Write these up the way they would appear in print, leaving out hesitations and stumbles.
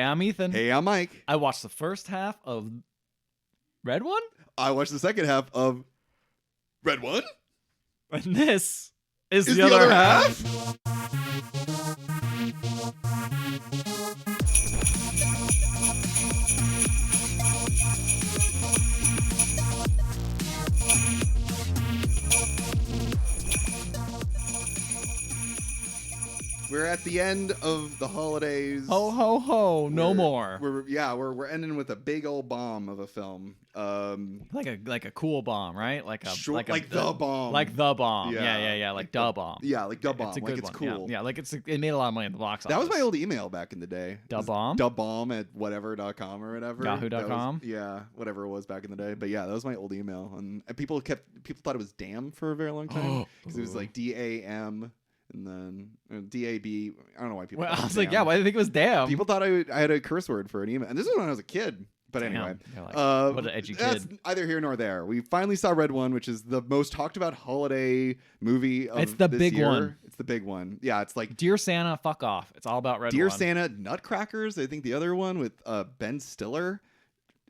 Hey, I'm Ethan. Hey, I'm Mike. I watched the first half of Red One. I watched the second half of Red One. And this is Is the other half. We're at the end of the holidays. Ho ho ho! No more. We're ending with a big old bomb of a film. Like a cool bomb, right? Like the bomb. Like the bomb. Yeah. Yeah. Like the bomb. Yeah, like the bomb. It's a like good it's one. cool. Yeah. Like it made a lot of money in the box office. That was my old email back in the day. Da bomb. Da bomb at whatever.com or whatever. Yahoo.com. Yeah, whatever it was back in the day. But yeah, that was my old email, and people thought it was damn for a very long time because it was like DAM. And then DAB. I don't know why people. Well, I was like, yeah, why do you think it was damn? People thought I had a curse word for an email, and this was when I was a kid. But Damn. anyway, Like, what an edgy that's kid. Either here nor there. We finally saw Red One, which is the most talked about holiday movie of It's the this big year. one. It's the big one. Yeah, it's like Dear Santa, fuck off. It's all about Red Dear One. Santa, Nutcrackers. I think the other one with Ben Stiller.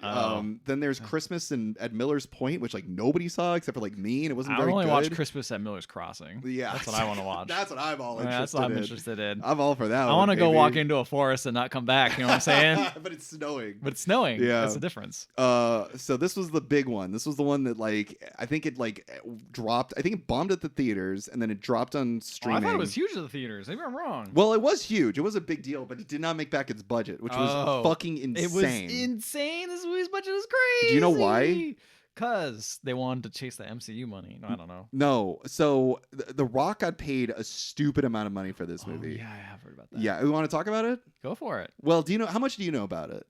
Then there's Christmas at Miller's Point, which like nobody saw except for like me, and it wasn't very good. I only watched Christmas at Miller's Crossing. Yeah, that's what I want to watch. That's what I'm all interested in. That's what I'm interested in. I'm all for that. I want to go walk into a forest and not come back. You know what I'm saying? But it's snowing. Yeah, that's the difference. So this was the big one. This was the one that I think it dropped. I think it bombed at the theaters and then it dropped on streaming. I thought it was huge at the theaters. Maybe I'm wrong. Well, it was huge. It was a big deal, but it did not make back its budget, which was fucking insane. It was insane. This movie's budget is crazy. Do you know why? Because they wanted to chase the MCU money. No, I don't know. No. So The Rock got paid a stupid amount of money for this movie. Yeah, I have heard about that. Yeah. We want to talk about it? Go for it. Well, how much do you know about it?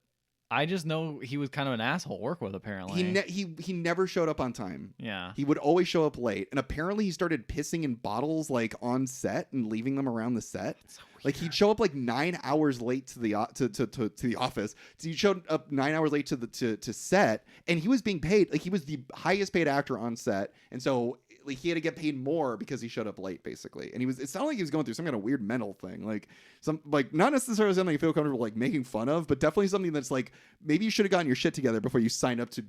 I just know he was kind of an asshole to work with, apparently. He never showed up on time. Yeah. He would always show up late. And apparently he started pissing in bottles on set and leaving them around the set. So he'd show up 9 hours late to the office. So he showed up 9 hours late to set, and he was being paid he was the highest paid actor on set, and so he had to get paid more because he showed up late, basically. And it sounded like he was going through some kind of weird mental thing, not necessarily something you feel comfortable making fun of, but definitely something that's maybe you should have gotten your shit together before you signed up to.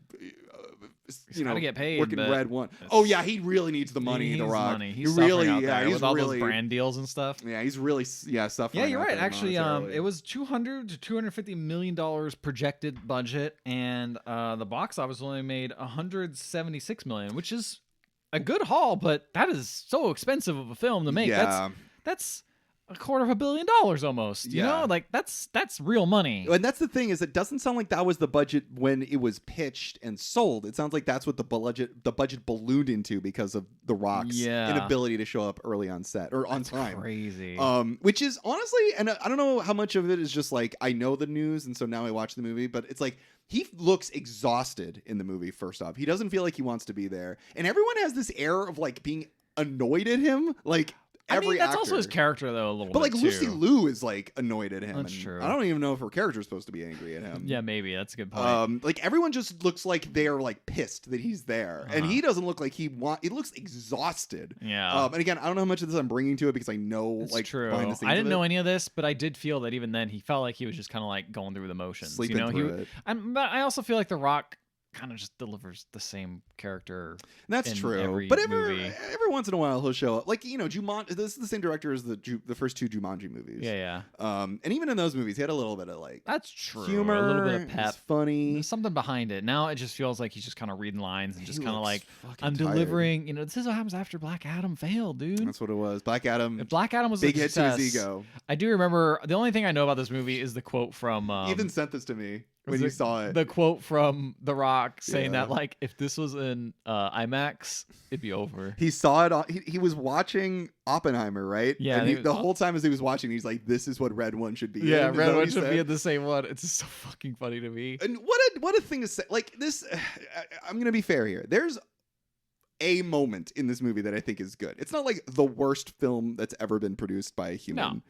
To get paid, working Red One. Oh yeah, he really needs the money. The Rock. He's really, out there he's with all really those brand deals and stuff. Yeah, he's really suffering. Yeah, you're out right. there Actually, monetarily. it was $200 to $250 million projected budget, and the box office only made $176 million, which is a good haul, but that is so expensive of a film to make. Yeah. That's $250 million almost. You know, that's real money. And that's the thing, is it doesn't sound like that was the budget when it was pitched and sold. It sounds like that's what the budget ballooned into because of The Rock's inability to show up early on set or on time. Crazy. Which is honestly, and I don't know how much of it is just I know the news and so now I watch the movie, but it's he looks exhausted in the movie. First off, he doesn't feel like he wants to be there, and everyone has this air of being annoyed at him. That's actor. Also his character though a little but bit Lucy too. Liu is annoyed at him. That's true. I don't even know if her character is supposed to be angry at him. Yeah, maybe that's a good point. Everyone just looks like they're pissed that he's there, and he doesn't look like he looks exhausted. Yeah. And again, I don't know how much of this I'm bringing to it because I know That's true. behind the scenes. I didn't know any of this, but I did feel that even then he felt like he was just kind of going through the motions. Sleeping through it. But I also feel like The Rock kind of just delivers the same character. That's true. But every once in a while he'll show up. Jumanji. This is the same director as the first two Jumanji movies. Yeah. And even in those movies, he had a little bit of that's true. humor, a little bit of pep, it's funny. There's something behind it. Now it just feels like he's just kind of reading lines and just kind of I'm tired. delivering. This is what happens after Black Adam failed, dude. That's what it was. Black Adam. If Black Adam was big a hit success, to his ego. I do remember the only thing I know about this movie is the quote from. Ethan sent this to me when you saw it. The quote from The Rock saying that if this was in IMAX, it'd be over. He saw it. He was watching Oppenheimer, right? Yeah. And the whole time as he was watching, he's like, "This is what Red One should be." Yeah, in. Red One should be in the same one. It's just so fucking funny to me. And what a thing to say. This, I'm gonna be fair here. There's a moment in this movie that I think is good. It's not the worst film that's ever been produced by a human. No.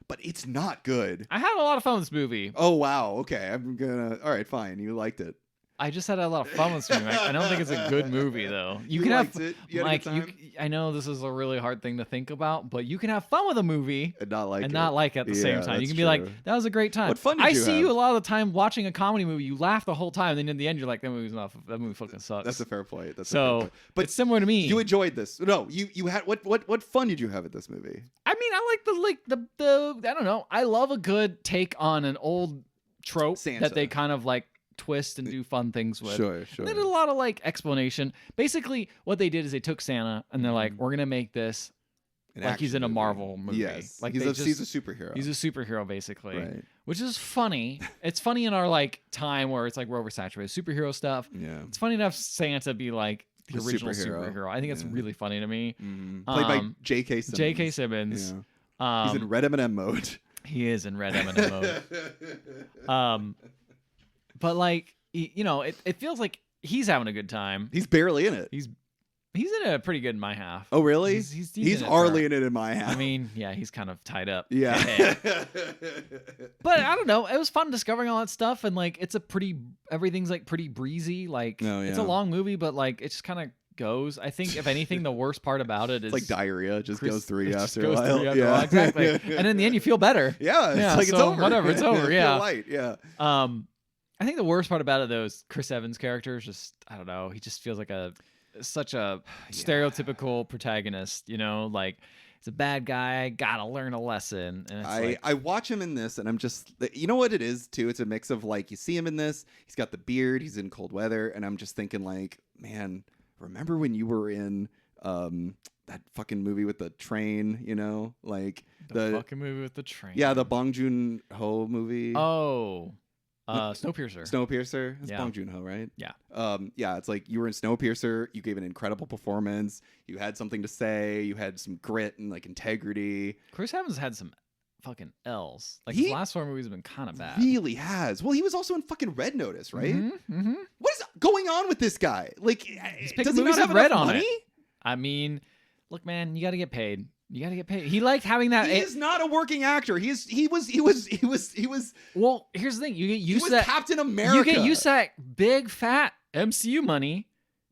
But it's not good. I had a lot of fun with this movie. Oh wow. Okay. All right. Fine. You liked it. I just had a lot of fun with this movie. I don't think it's a good movie though. You can liked have it? You had a good Mike. time? I know this is a really hard thing to think about, but you can have fun with a movie And not like and it. not like it at the same Yeah, time. You that's can be like, true. that was a great time. What fun did I you see have? you a lot of the time watching a comedy movie. You laugh the whole time, and then in the end, you're like, that movie fucking sucks. That's a fair point. That's a So, fair point. But it's similar to me. you enjoyed this. No, you had what fun did you have at this movie? I mean, I like the I don't know. I love a good take on an old trope Santa. that they kind of like twist and do fun things with. Sure. They did a lot of like explanation. Basically, what they did is they took Santa and they're like, we're gonna make this An like he's action in a movie. Marvel movie. Yes, Like he's they a just- superhero. He's a superhero, basically, Right. which is funny. It's funny in our like time where it's like we're oversaturated with superhero stuff. Yeah. It's funny to have Santa be like the A original superhero. superhero. I think it's Yeah. really funny to me. Played by JK Simmons. J.K. Simmons. Yeah. He's in Red M&M mode. He is in Red M&M mode. But like you know, it feels like he's having a good time. He's barely in it. He's in it pretty good in my half. Oh, really? He's He's in it hardly for- in it in my half. I mean, yeah, he's kind of tied up. yeah. But I don't know. It was fun discovering all that stuff, and like everything's like pretty breezy. Like Oh, it's a yeah. long movie, but like it just kind of goes. I think if anything, the worst part about it is It's like diarrhea. It just Chris- goes through it you just after a goes while. through you after a while, exactly. And in the end, you feel better. Yeah, it's Yeah, like it's so over. whatever, it's over, Feel yeah. light, yeah. I think the worst part about it though is Chris Evans' character is just I don't know. He just feels like such a stereotypical protagonist. You know, like he's a bad guy, gotta learn a lesson. And it's I watch him in this, and I'm just, you know what it is too. It's a mix of like you see him in this. He's got the beard. He's in cold weather, and I'm just thinking like, man, remember when you were in that fucking movie with the train? You know, like the fucking movie with the train. Yeah, the Bong Joon-ho movie. Oh. Snowpiercer. Snowpiercer. It's Yeah. Bong Joon-ho, right? Yeah. Yeah, it's like you were in Snowpiercer. You gave an incredible performance. You had something to say. You had some grit and like integrity. Chris Evans had some fucking L's. Like He his last four movies have been kind of bad. Really has. Well, he was also in fucking Red Notice, right? Mm-hmm. What is going on with this guy? Like, He's picking does he not movies have with red enough on money? it. I mean, look, man, you got to get paid. You got to get paid. He liked having that. He is not a working actor. He was. Well, here's the thing. You get He used was to that. Captain America. You get used to that big fat MCU money.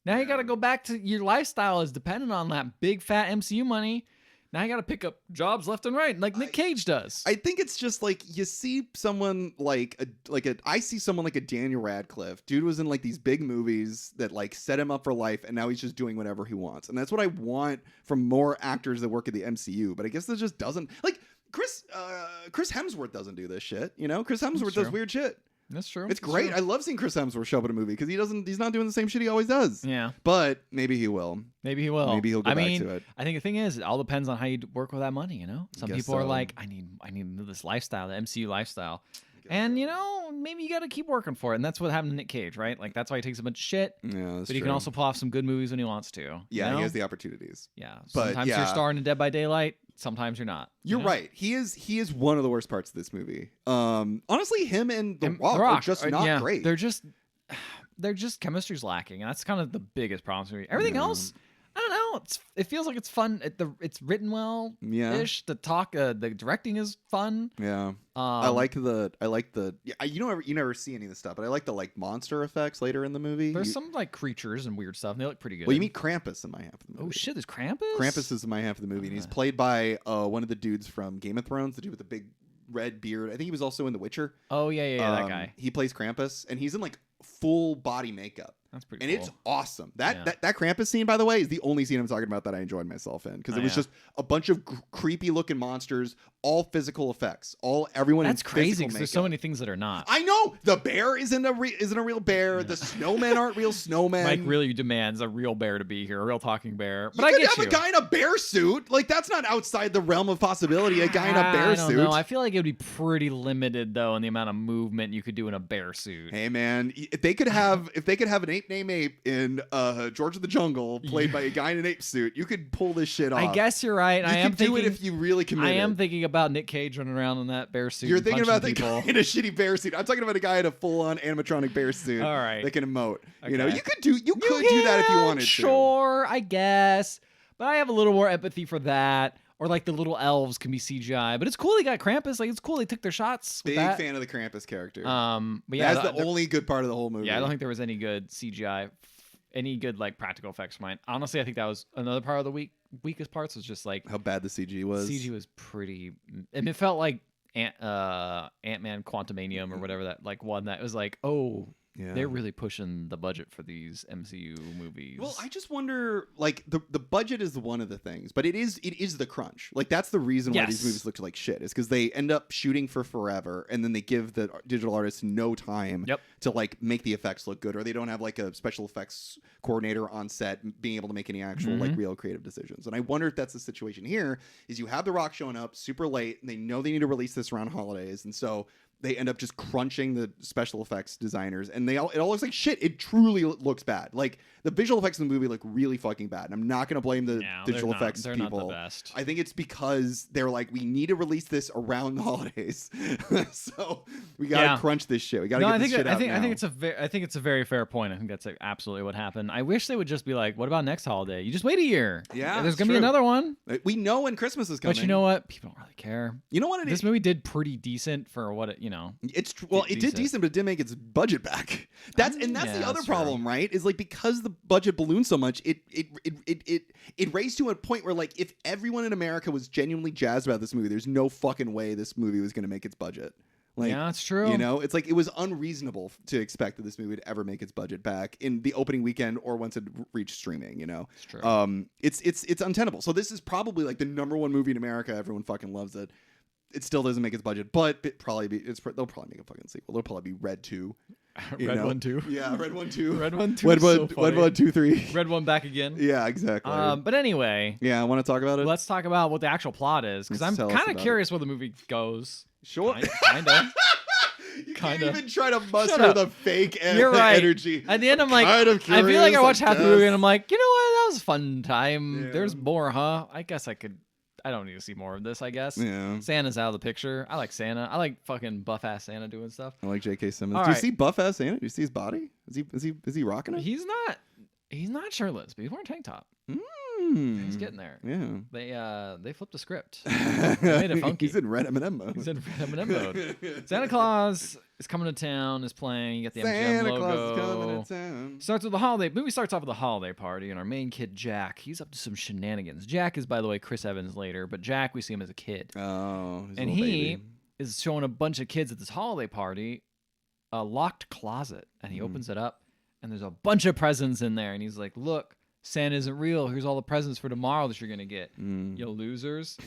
Now you got to go back to your lifestyle is dependent on that big fat MCU money. Now you got to pick up jobs left and right, like Nick Cage does. I think it's just like you see someone I see someone like a Daniel Radcliffe. Dude was in like these big movies that like set him up for life, and now he's just doing whatever he wants. And that's what I want from more actors that work at the MCU. But I guess that just doesn't like Chris Hemsworth doesn't do this shit. You know, Chris Hemsworth does weird shit. That's true. It's great. I love seeing Chris Hemsworth show up in a movie because he's not doing the same shit he always does. Yeah. But maybe he will. Maybe he will. Maybe he'll go back to it. I think the thing is, it all depends on how you work with that money. You know, some Guess people are so. like, I need this lifestyle, the MCU lifestyle, and you know, maybe you got to keep working for it. And that's what happened to Nick Cage, right? Like that's why he takes a bunch of shit. Yeah, that's But he can true. also pull off some good movies when he wants to. Yeah, you know? he has the opportunities. Yeah. But, Sometimes yeah. you're starring in Dead by Daylight. Sometimes you're not. You're know? right. He is one of the worst parts of this movie. Honestly, him and The Rock are just not yeah, great. They're just chemistry's lacking, and that's kind of the biggest problem for me. Everything else, I don't know. It feels like it's fun. It's written well. Yeah. Ish. The directing is fun. Yeah. I like the. Yeah, you never see any of this stuff, but I like the like monster effects later in the movie. There's some like creatures and weird stuff, and they look pretty good. Well, you meet Krampus in my half of the movie. Oh shit, there's Krampus. Krampus is in my half of the movie, and he's played by one of the dudes from Game of Thrones, the dude with the big red beard. I think he was also in The Witcher. Oh yeah, that guy. He plays Krampus, and he's in like full body makeup. That's pretty And cool. it's awesome. That Krampus scene, by the way, is the only scene I'm talking about that I enjoyed myself in because it was just a bunch of creepy looking monsters, all physical effects, everyone. That's in crazy physical because there's so many things that are not. I know the bear isn't a real bear. The snowmen aren't real snowmen. Mike really demands a real bear to be here, a real talking bear. But you I could get have you. a guy in a bear suit. Like that's not outside the realm of possibility. A guy in a bear I don't suit. know. I feel like it would be pretty limited though in the amount of movement you could do in a bear suit. Hey man, if they could have an ape named Ape in George of the Jungle played by a guy in an ape suit, you could pull this shit off. I guess you're right. You I am could do thinking it if you really committed. I am thinking about Nick Cage running around in that bear suit. You're and thinking punching about the people. guy in a shitty bear suit. I'm talking about a guy in a full-on animatronic bear suit. All right. that can emote. Okay. You know, you could do that if you wanted to. Sure, I guess. But I have a little more empathy for that. Or like the little elves can be CGI, but it's cool. They got Krampus. Like it's cool. They took their shots. With Big that. fan of the Krampus character. But yeah, that's the only good part of the whole movie. Yeah, I don't think there was any good CGI, any good like practical effects for mine. Honestly, I think that was another part of the weakest parts was just like how bad the CG was. CG was pretty. I mean, it felt like Ant-Man Quantumanium or whatever that like one that was like, oh. Yeah. They're really pushing the budget for these MCU movies. Well, I just wonder, like, the budget is one of the things, but it is the crunch. Like, that's the reason why these movies look like shit, is because they end up shooting for forever, and then they give the digital artists no time to, like, make the effects look good, or they don't have, like, a special effects coordinator on set being able to make any actual, like, real creative decisions. And I wonder if that's the situation here, is you have The Rock showing up super late, and they know they need to release this around holidays, and so they end up just crunching the special effects designers, and it all looks like shit. It truly looks bad. Like, the visual effects in the movie look really fucking bad, and I'm not going to blame the digital effects people. They're not the best. I think it's because they're like, we need to release this around the holidays, so we got to crunch this shit. We got to get this shit out now. I think it's a very fair point. I think that's absolutely what happened. I wish they would just be like, what about next holiday? You just wait a year. Yeah, there's going to be another one. We know when Christmas is coming. But you know what? People don't really care. You know what? This movie did pretty decent for what it, It's it did decent, but it did make its budget back. That's the other problem, right? Is like, because the budget ballooned so much, it raised to a point where, like, if everyone in America was genuinely jazzed about this movie, there's no fucking way this movie was going to make its budget. Like, yeah, that's true. It's like, it was unreasonable to expect that this movie would ever make its budget back in the opening weekend or once it reached streaming. It's true. It's untenable. So this is probably like the number one movie in America. Everyone fucking loves it. It still doesn't make its budget, but they'll probably make a fucking sequel. It'll probably be Red 2. Red 1 2. Yeah, Red 1 2. Red 1 2. Red 1 2 3. Red 1 back again. Yeah, exactly. But anyway. Yeah, I want to talk about it. Let's talk about what the actual plot is, because I'm kind of curious where the movie goes. Sure. Kind of. You can't even try to muster the fake energy. At the end, I'm like, I feel like I watched half the movie and I'm like, you know what? That was a fun time. Yeah. There's more, huh? I guess I don't need to see more of this, I guess. Yeah. Santa's out of the picture. I like Santa. I like fucking buff-ass Santa doing stuff. I like JK Simmons. Do you see buff-ass Santa? Do you see his body? Is he rocking it? He's not shirtless, but he's wearing a tank top. He's getting there. Yeah. They flipped the script. They made it funky. He's in red M&M mode. Santa Claus is coming to town, is playing. You get the MGM logo. Santa Claus is coming to town. Starts with the holiday. Movie starts off with a holiday party, and our main kid, Jack, he's up to some shenanigans. Jack is, by the way, Chris Evans later, but Jack, we see him as a kid. Oh, and he is showing a bunch of kids at this holiday party a locked closet, and he opens it up, and there's a bunch of presents in there, and he's like, look, Santa isn't real. Here's all the presents for tomorrow that you're going to get. You losers.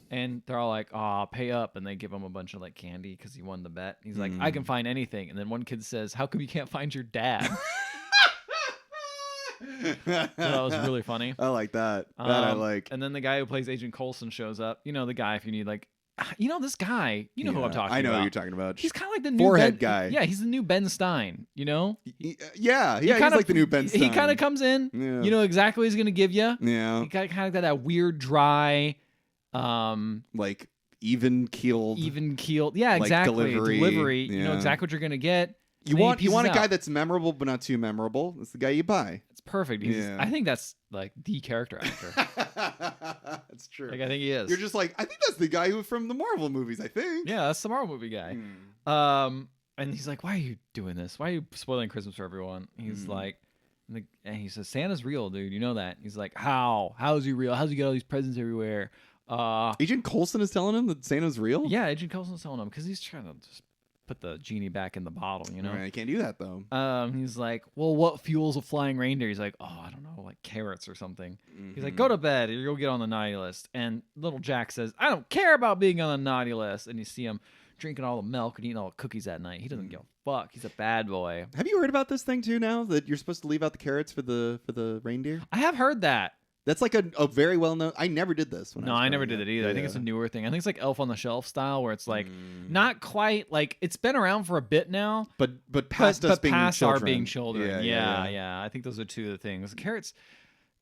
And they're all like, pay up. And they give him a bunch of like candy because he won the bet. He's like, I can find anything. And then one kid says, how come you can't find your dad? So that was really funny. I like that. I like. And then the guy who plays Agent Coulson shows up. You know, the guy, if you need like, this guy, who I'm talking about. I know who you're talking about. He's kind of like the new forehead guy. Yeah, he's the new Ben Stein, Yeah, he's like the new Ben Stein. He kind of comes in, you know exactly what he's going to give you. Yeah. He kind of got that weird, dry, like even-keeled. Yeah, exactly. Delivery. Yeah. You know exactly what you're going to get. You want a guy that's memorable but not too memorable. That's the guy you buy. It's perfect. I think that's like the character actor. That's true. Like, I think he is. You're just like, I think that's the guy who from the Marvel movies, I think. Yeah, that's the Marvel movie guy. And he's like, why are you doing this? Why are you spoiling Christmas for everyone? He's like, and he says, Santa's real, dude. You know that. He's like, how? How is he real? How's he get all these presents everywhere? Agent Coulson is telling him that Santa's real? Yeah, Agent Coulson's telling him because he's trying to just put the genie back in the bottle, Right, I can't do that, though. He's like, well, what fuels a flying reindeer? He's like, I don't know, like carrots or something. He's like, go to bed or you'll get on the naughty list. And little Jack says, I don't care about being on the naughty list. And you see him drinking all the milk and eating all the cookies that night. He doesn't give a fuck. He's a bad boy. Have you heard about this thing, too, now? That you're supposed to leave out the carrots for the reindeer? I have heard that. That's like a very well-known... I never did this. I never did it either. Yeah. I think it's a newer thing. I think it's like Elf on the Shelf style, where it's like not quite... like it's been around for a bit now. But past us being children. Are being children. Yeah. I think those are two of the things. Carrots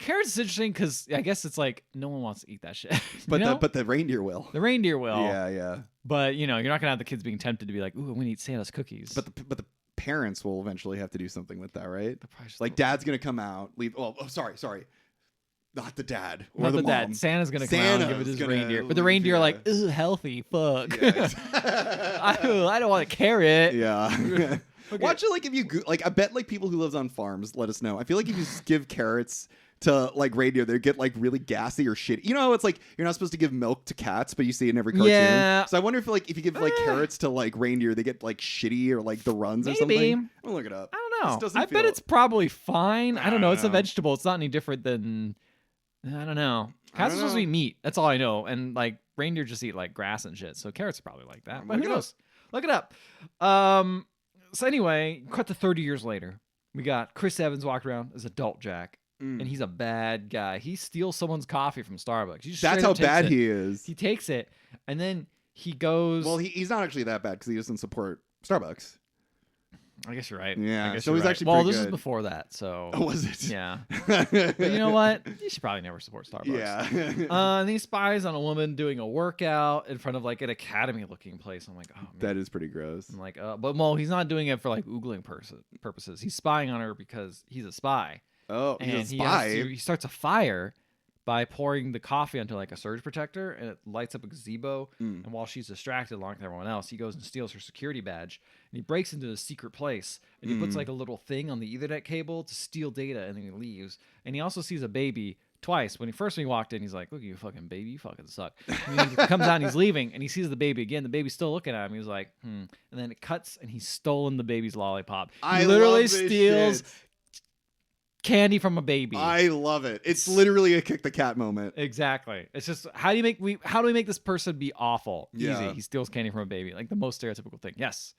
is interesting because I guess it's like no one wants to eat that shit. But the reindeer will. The reindeer will. Yeah. But you're not gonna have the kids being tempted to be like, ooh, I'm gonna eat Santa's cookies. But the parents will eventually have to do something with that, right? Like dad's gonna come out, leave. Oh, sorry. Not the dad or Not the the mom. dad. Santa's gonna come out and give it his reindeer, but the reindeer are like, ugh, healthy, fuck. Yeah. I don't want to carry it. Yeah. Okay. Watch it like if you like. I bet like people who lives on farms let us know. I feel like if you just give carrots to like reindeer, they get like really gassy or shitty. You know, it's like you're not supposed to give milk to cats, but you see it in every cartoon. Yeah. So I wonder if you give like carrots to like reindeer, they get like shitty or like the runs or something. I'm gonna look it up. I don't know. This doesn't I bet feel- it's probably fine. I don't know. It's a know. vegetable. It's not any different than I don't know. Cats are supposed to be meat. That's all I know. And like reindeer just eat like grass and shit. So carrots are probably like that. But who knows? Look it up. So anyway, cut to 30 years later. We got Chris Evans walked around as adult Jack. And he's a bad guy. He steals someone's coffee from Starbucks. He just That's straight how up takes bad it. he is. He takes it, and then he goes. Well, he's not actually that bad because he doesn't support Starbucks. I guess you're right. Yeah, I guess so you're he's right. actually well. pretty This is good. before that, so Oh, was it? yeah. But you know what? You should probably never support Starbucks. Yeah. And he spies on a woman doing a workout in front of like an academy-looking place. I'm like, oh man. That is pretty gross. I'm like, but Mo, he's not doing it for like oogling purposes. He's spying on her because he's a spy. Oh, And he's a spy. he starts a fire by pouring the coffee onto like a surge protector, and it lights up a gazebo. And while she's distracted along with everyone else, he goes and steals her security badge, and he breaks into a secret place, and he puts like a little thing on the Ethernet cable to steal data, and then he leaves. And he also sees a baby twice. When he walked in, he's like, "Look at you, fucking baby, you fucking suck." And then he comes out and he's leaving, and he sees the baby again. The baby's still looking at him. He's like, And then it cuts, and he's stolen the baby's lollipop. He I literally love this steals shit. candy from a baby. I love it. It's literally a kick the cat moment. Exactly. It's just how do we make this person be awful? Yeah. Easy. He steals candy from a baby, like the most stereotypical thing. Yes.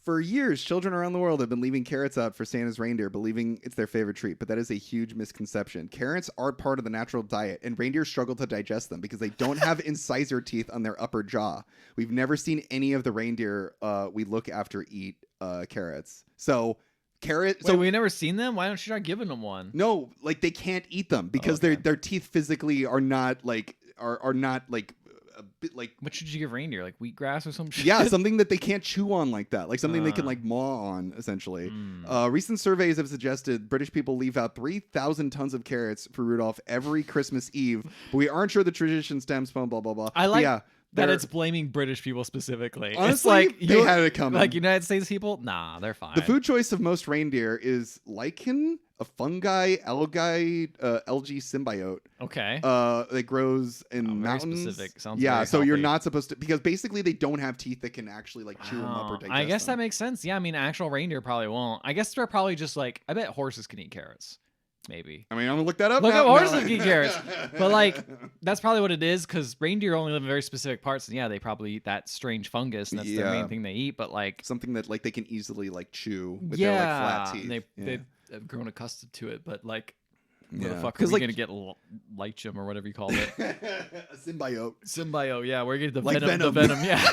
For years, children around the world have been leaving carrots out for Santa's reindeer, believing it's their favorite treat, but that is a huge misconception. Carrots are part of the natural diet, and reindeer struggle to digest them because they don't have incisor teeth on their upper jaw. We've never seen any of the reindeer we look after eat carrots. So carrot. So we've never seen them. Why don't you try giving them one? No, like they can't eat them because okay. their teeth physically are not like are not like a bit like. What should you give reindeer? Like wheatgrass or some shit? Yeah, something that they can't chew on like that, like something they can like maw on essentially. Recent surveys have suggested British people leave out 3,000 tons of carrots for Rudolph every Christmas Eve, but we aren't sure the tradition stems from blah blah blah. I like. But yeah, that they're- it's blaming British people specifically. Honestly, it's like they had it coming. Like United States people, nah, they're fine. The food choice of most reindeer is lichen, a fungi, algae, algae symbiote. Okay. That grows in very mountains. specific. Sounds yeah, very so you're healthy. not supposed to, because basically they don't have teeth that can actually like chew them up or digest I guess them. that makes sense. Yeah, I mean, actual reindeer probably won't. I guess they're probably just like. I bet horses can eat carrots. Maybe. I mean, I'm gonna look that up. Look now. at horses No. can eat carrots. But like, that's probably what it is, because reindeer only live in very specific parts, and yeah, they probably eat that strange fungus, and that's their main thing they eat. But like, something that like they can easily like chew with yeah, their like flat teeth. they have grown accustomed to it. But like, Yeah. motherfucker, 'Cause, we're like- gonna get lychum or whatever you call it. a symbiote. Symbio, yeah, we're getting the Like venom. The venom. venom, yeah.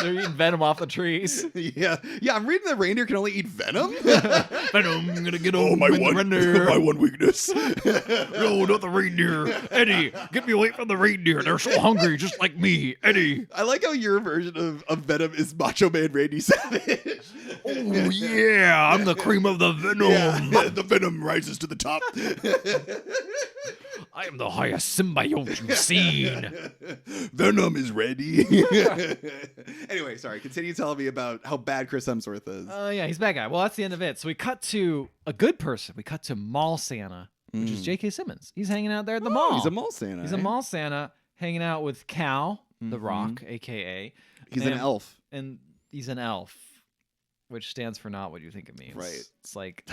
They're eating venom off the trees. Yeah. I'm reading that reindeer can only eat venom. Venom, I'm gonna get my one weakness. No, not the reindeer. Eddie, get me away from the reindeer. They're so hungry, just like me. Eddie. I like how your version of Venom is Macho Man Randy Savage. Oh, yeah, I'm the cream of the venom. Yeah, the venom rises to the top. I am the highest symbiote you've seen. Venom is ready. Anyway, sorry. Continue telling me about how bad Chris Hemsworth is. Yeah, he's a bad guy. Well, that's the end of it. So we cut to a good person. We cut to Mall Santa, which is JK Simmons. He's hanging out there at the mall. He's a mall Santa. He's a mall Santa hanging out with Cal, the Rock, a.k.a. He's an elf. And he's an elf, which stands for not what you think it means. Right. It's like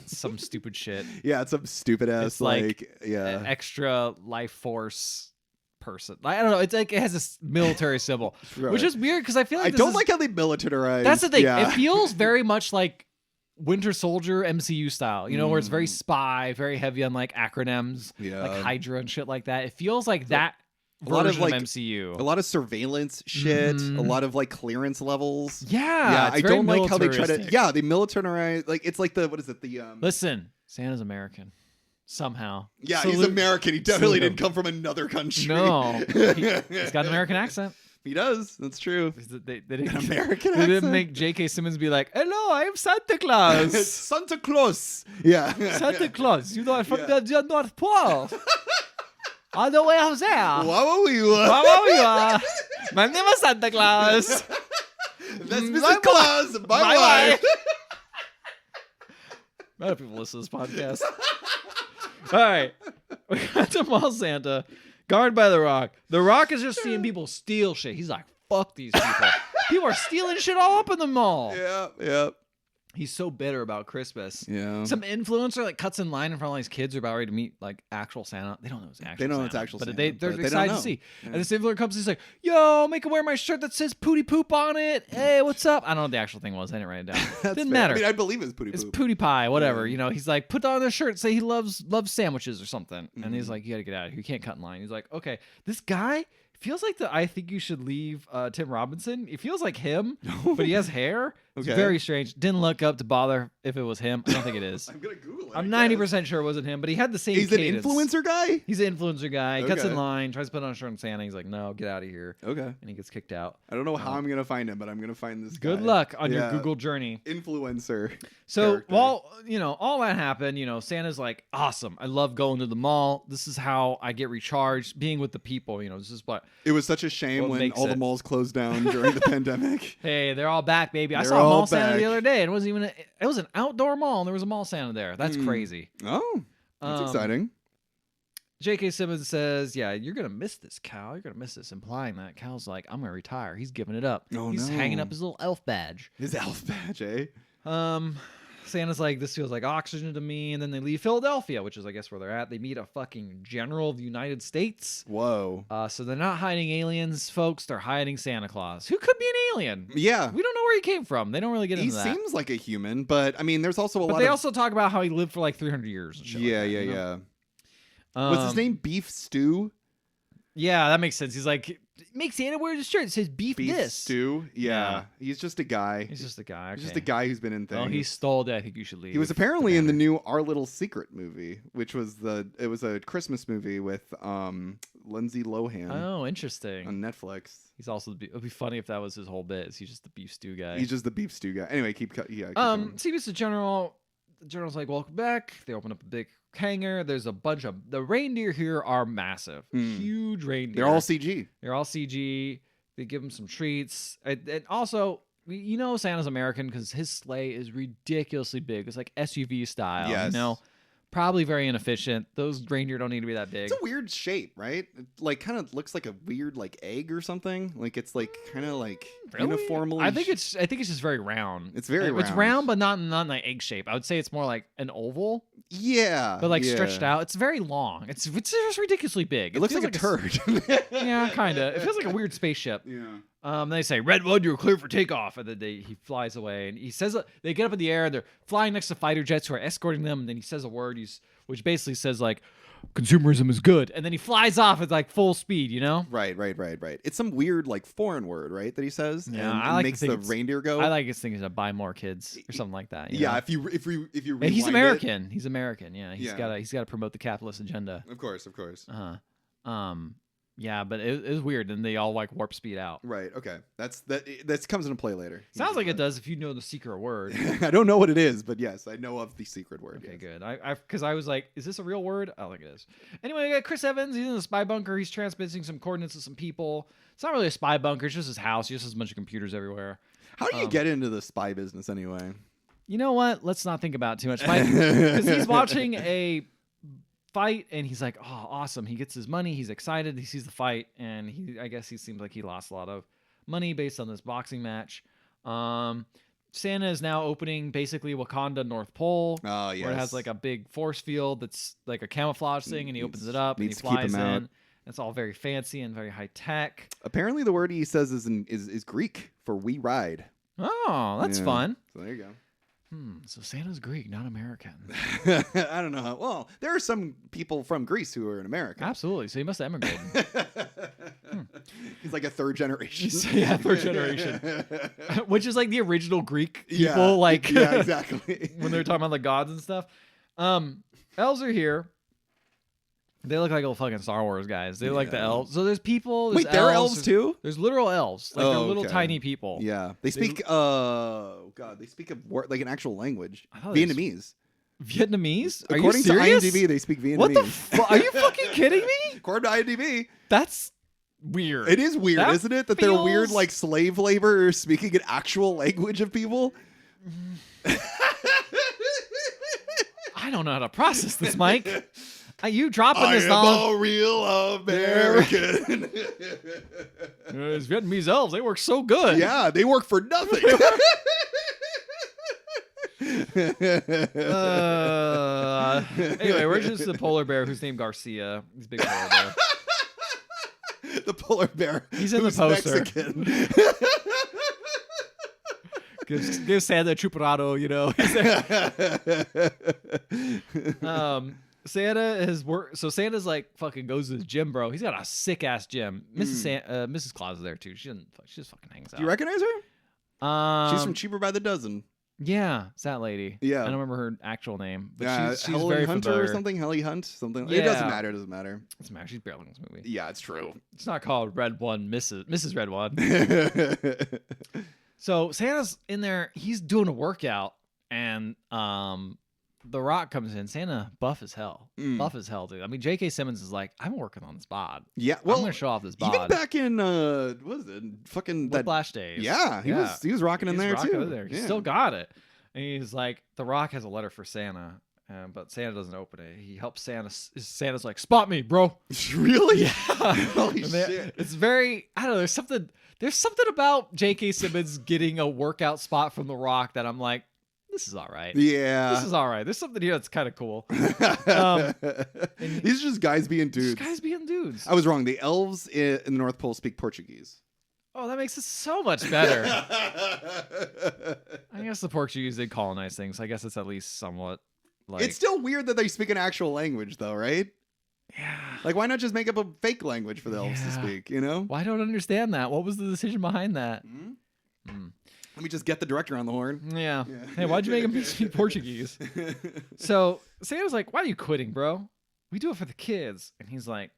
some stupid shit. Yeah, it's some stupid ass It's like yeah. An extra life force person. I don't know. It's like it has this military symbol, Right. which is weird because I feel like I this don't is- like how they militarize. That's the thing. Yeah. It feels very much like Winter Soldier MCU style, you know, where it's very spy, very heavy on like acronyms, Yeah. like Hydra and shit like that. It feels like that a lot of, version like, of MCU. a lot of surveillance shit, a lot of like clearance levels. Yeah, I it's very don't like how they try to. militaristic. Yeah, they militarize. Like it's like the what is it? The Listen, Santa's American. Somehow. Yeah, he's Salute- American. He definitely salute didn't come from another country. No, he's got an American accent. He does. That's true. They didn't, An American they didn't accent? make J.K. Simmons be like, "Hello, Hello, I am Santa Claus. Santa Claus. Yeah. Santa Claus. You know, from the North Pole. All the way out there. Wow, you Wow. My name is Santa Claus. That's Mrs. Claus, my wife. A lot of people listen to this podcast. All right. We got to Mall Santa, guarded by The Rock. The Rock is just seeing people steal shit. He's like, fuck these people. People are stealing shit all up in the mall. Yeah. He's so bitter about Christmas. Yeah. Some influencer like cuts in line in front of all these kids who are about ready to meet like actual Santa. They don't know it's actual Santa. They know it's actual but Santa. They're but excited don't to see. Yeah. And this influencer comes, he's like, yo, make him wear my shirt that says Pooty Poop on it. Hey, what's up? I don't know what the actual thing was. I didn't write it down. Didn't fair. matter. I mean, I believe it's Pooty It's Poop. Pooty Pie, whatever. Yeah. You know, he's like, put on their shirt, say he loves sandwiches or something. And he's like, you got to get out of here. You can't cut in line. He's like, okay, this guy feels like the I think you should leave Tim Robinson. It feels like him, but he has hair. It's Okay. very strange. Didn't look up to bother if it was him. I don't think it is. I'm gonna Google it. I'm 90% sure it wasn't him, but he had the same He's cadence. an influencer guy? He's an influencer guy. He cuts Okay. in line, tries to put on a shirt on Santa. He's like, no, get out of here. Okay. And he gets kicked out. I don't know how I'm gonna find him, but I'm gonna find this Good guy. luck on your Yeah. Google journey. Influencer. So character. while all that happened, Santa's like, awesome. I love going to the mall. This is how I get recharged. Being with the people, this is what. It was such a shame What when makes all the it. malls closed down during the pandemic. Hey, they're all back, baby. I They're saw a all mall Santa back. the other day, and it wasn't even. It was an outdoor mall, and there was a mall Santa there. That's Mm. crazy. Oh, that's exciting. JK Simmons says, yeah, you're going to miss this, Cal. You're going to miss this, implying that Cal's like, I'm going to retire. He's giving it up. Oh, He's no. hanging up his little elf badge. His elf badge, eh? Santa's like, this feels like oxygen to me. And then they leave Philadelphia, which is, I guess, where they're at. They meet a fucking general of the United States. Whoa. So they're not hiding aliens, folks. They're hiding Santa Claus, who could be an alien. Yeah. We don't know where he came from. They don't really get He into that. seems like a human, but I mean, there's also a But lot they of. also talk about how he lived for like 300 years. And shit like Yeah, that, yeah, you know? yeah. Was his name Beef Stew? Yeah, that makes sense. He's like, make Santa wear his shirt. It says beef Beef this. Stew? Yeah. Yeah. He's just a guy. He's just a guy. He's just okay. a guy who's been in things. Well, he stole it. I think you should leave. He was apparently in the new Our Little Secret movie, which was it was a Christmas movie with Lindsay Lohan Oh, interesting. on Netflix. He's also it'd be funny if that was his whole bit. Is he's just the beef stew guy? He's just the beef stew guy. Anyway, keep going. CBS the General. The General's like, welcome back. They open up a big hangar. There's a bunch of the reindeer here are massive, huge reindeer. They're all CG. They're all CG. They give him some treats, and also. Santa's American because his sleigh is ridiculously big. It's like SUV style. Yes. Probably very inefficient. Those reindeer don't need to be that big. It's a weird shape, right? It like kind of looks like a weird like egg or something. Like it's like kind of like Really? uniformly. I think it's just very round. It's very It's round. round, but not in like egg shape. I would say it's more like an oval, yeah, but like yeah. stretched out. It's very long. It's just ridiculously big. It looks feels like a turd. Yeah, kind of. It feels like a weird spaceship. Yeah. They say, "Red One, you're clear for takeoff," and then he flies away. And he says they get up in the air and they're flying next to fighter jets who are escorting them. And then he says a word, which basically says like, "Consumerism is good." And then he flies off at like full speed. Right. It's some weird like foreign word, right? That he says. Yeah, and I like to makes think the it's- reindeer go. I like his thing is to buy more kids or something like that. Yeah, know? if you And he's rewind American. He's American. Yeah, Yeah. He's got to promote the capitalist agenda. Of course. Yeah, but it was weird, and they all like warp speed out. Right. Okay. That comes into play later. Sounds like it does if you know the secret word. I don't know what it is, but yes, I know of the secret word. Okay, yes. good. Because I was like, is this a real word? I don't think it is. Anyway, I got Chris Evans. He's in the spy bunker. He's transmitting some coordinates to some people. It's not really a spy bunker. It's just his house. He just has a bunch of computers everywhere. How do you get into the spy business anyway? You know what? Let's not think about it too much. Because he's watching a fight and he's like, oh, awesome. He gets his money. He's excited. He sees the fight and I guess he seems like he lost a lot of money based on this boxing match. Santa is now opening basically Wakanda North Pole. Oh, yes. Where it has like a big force field that's like a camouflage thing, and he opens it up and he needs to keep flies him out. in. It's all very fancy and very high tech. Apparently, the word he says is Greek for "we ride." Oh, that's Yeah. fun. So there you go. So Santa's Greek, not American. I don't know. Well, there are some people from Greece who are in America. Absolutely. So he must have emigrated. He's like a third generation. Yeah, third generation. Which is like the original Greek people, Yeah. like Yeah, exactly. when they're talking about the gods and stuff. Elves are here. They look like little fucking Star Wars guys. They look like the elves. So there's people. There's Wait, they're elves too? There's literal elves. Like they're little okay. tiny people. Yeah, they speak. They speak like an actual language, Vietnamese. Vietnamese? Are According you serious? to IMDb, they speak Vietnamese. What the fuck? Are you fucking kidding me? According to IMDb, that's weird. it is weird, isn't it? That they're weird, feels- like slave labor speaking an actual language of people. I don't know how to process this, Mike. You dropping this I knowledge? am a real American. These Vietnamese elves, they work so good. Yeah, they work for nothing. Anyway, we're just the polar bear who's named Garcia. He's a big polar bear. The polar bear. He's in the who's poster. Mexican. Give Santa Chuparado, you know. Santa is work. So Santa's like fucking goes to the gym, bro. He's got a sick ass gym. Mrs. Claus is there too. She just fucking hangs out. Do you recognize her? She's from Um, Cheaper by the Dozen. Yeah, it's that lady. Yeah. I don't remember her actual name, but Yeah, she's Helen very Hunter familiar. or something. Helly Hunt, something. Yeah. It doesn't matter. It doesn't matter. Doesn't matter. She's barely in this movie. Yeah, it's true. It's not called Red One, Mrs. Red One. So Santa's in there. He's doing a workout, and The Rock comes in. Santa buff as hell. Buff as hell, dude. I mean, JK Simmons is like, I'm working on this bod. Yeah, I'm gonna show off this bod. even back in what was it? Fucking that. Whiplash days. Yeah, he was rocking in He's there rocking too. in there. He's Yeah. still got it. And he's like, The Rock has a letter for Santa, but Santa doesn't open it. He helps Santa. Santa's like, spot me, bro. Really? Yeah. Holy And shit. It's very, I don't know. There's something about J.K. Simmons getting a workout spot from The Rock that I'm like, this is all right. Yeah. This is all right. There's something here that's kind of cool. These are just guys being dudes. These guys being dudes. I was wrong. The elves in the North Pole speak Portuguese. Oh, that makes it so much better. I guess the Portuguese did colonize things. I guess it's at least somewhat like. It's still weird that they speak an actual language, though, right? Yeah. Like, why not just make up a fake language for the elves to Yeah. speak, you know? Well, I don't understand that. What was the decision behind that? Let me just get the director on the horn. Yeah. Yeah. Hey, why'd you make him speak Portuguese? So Santa's like, why are you quitting, bro? We do it for the kids. And he's like,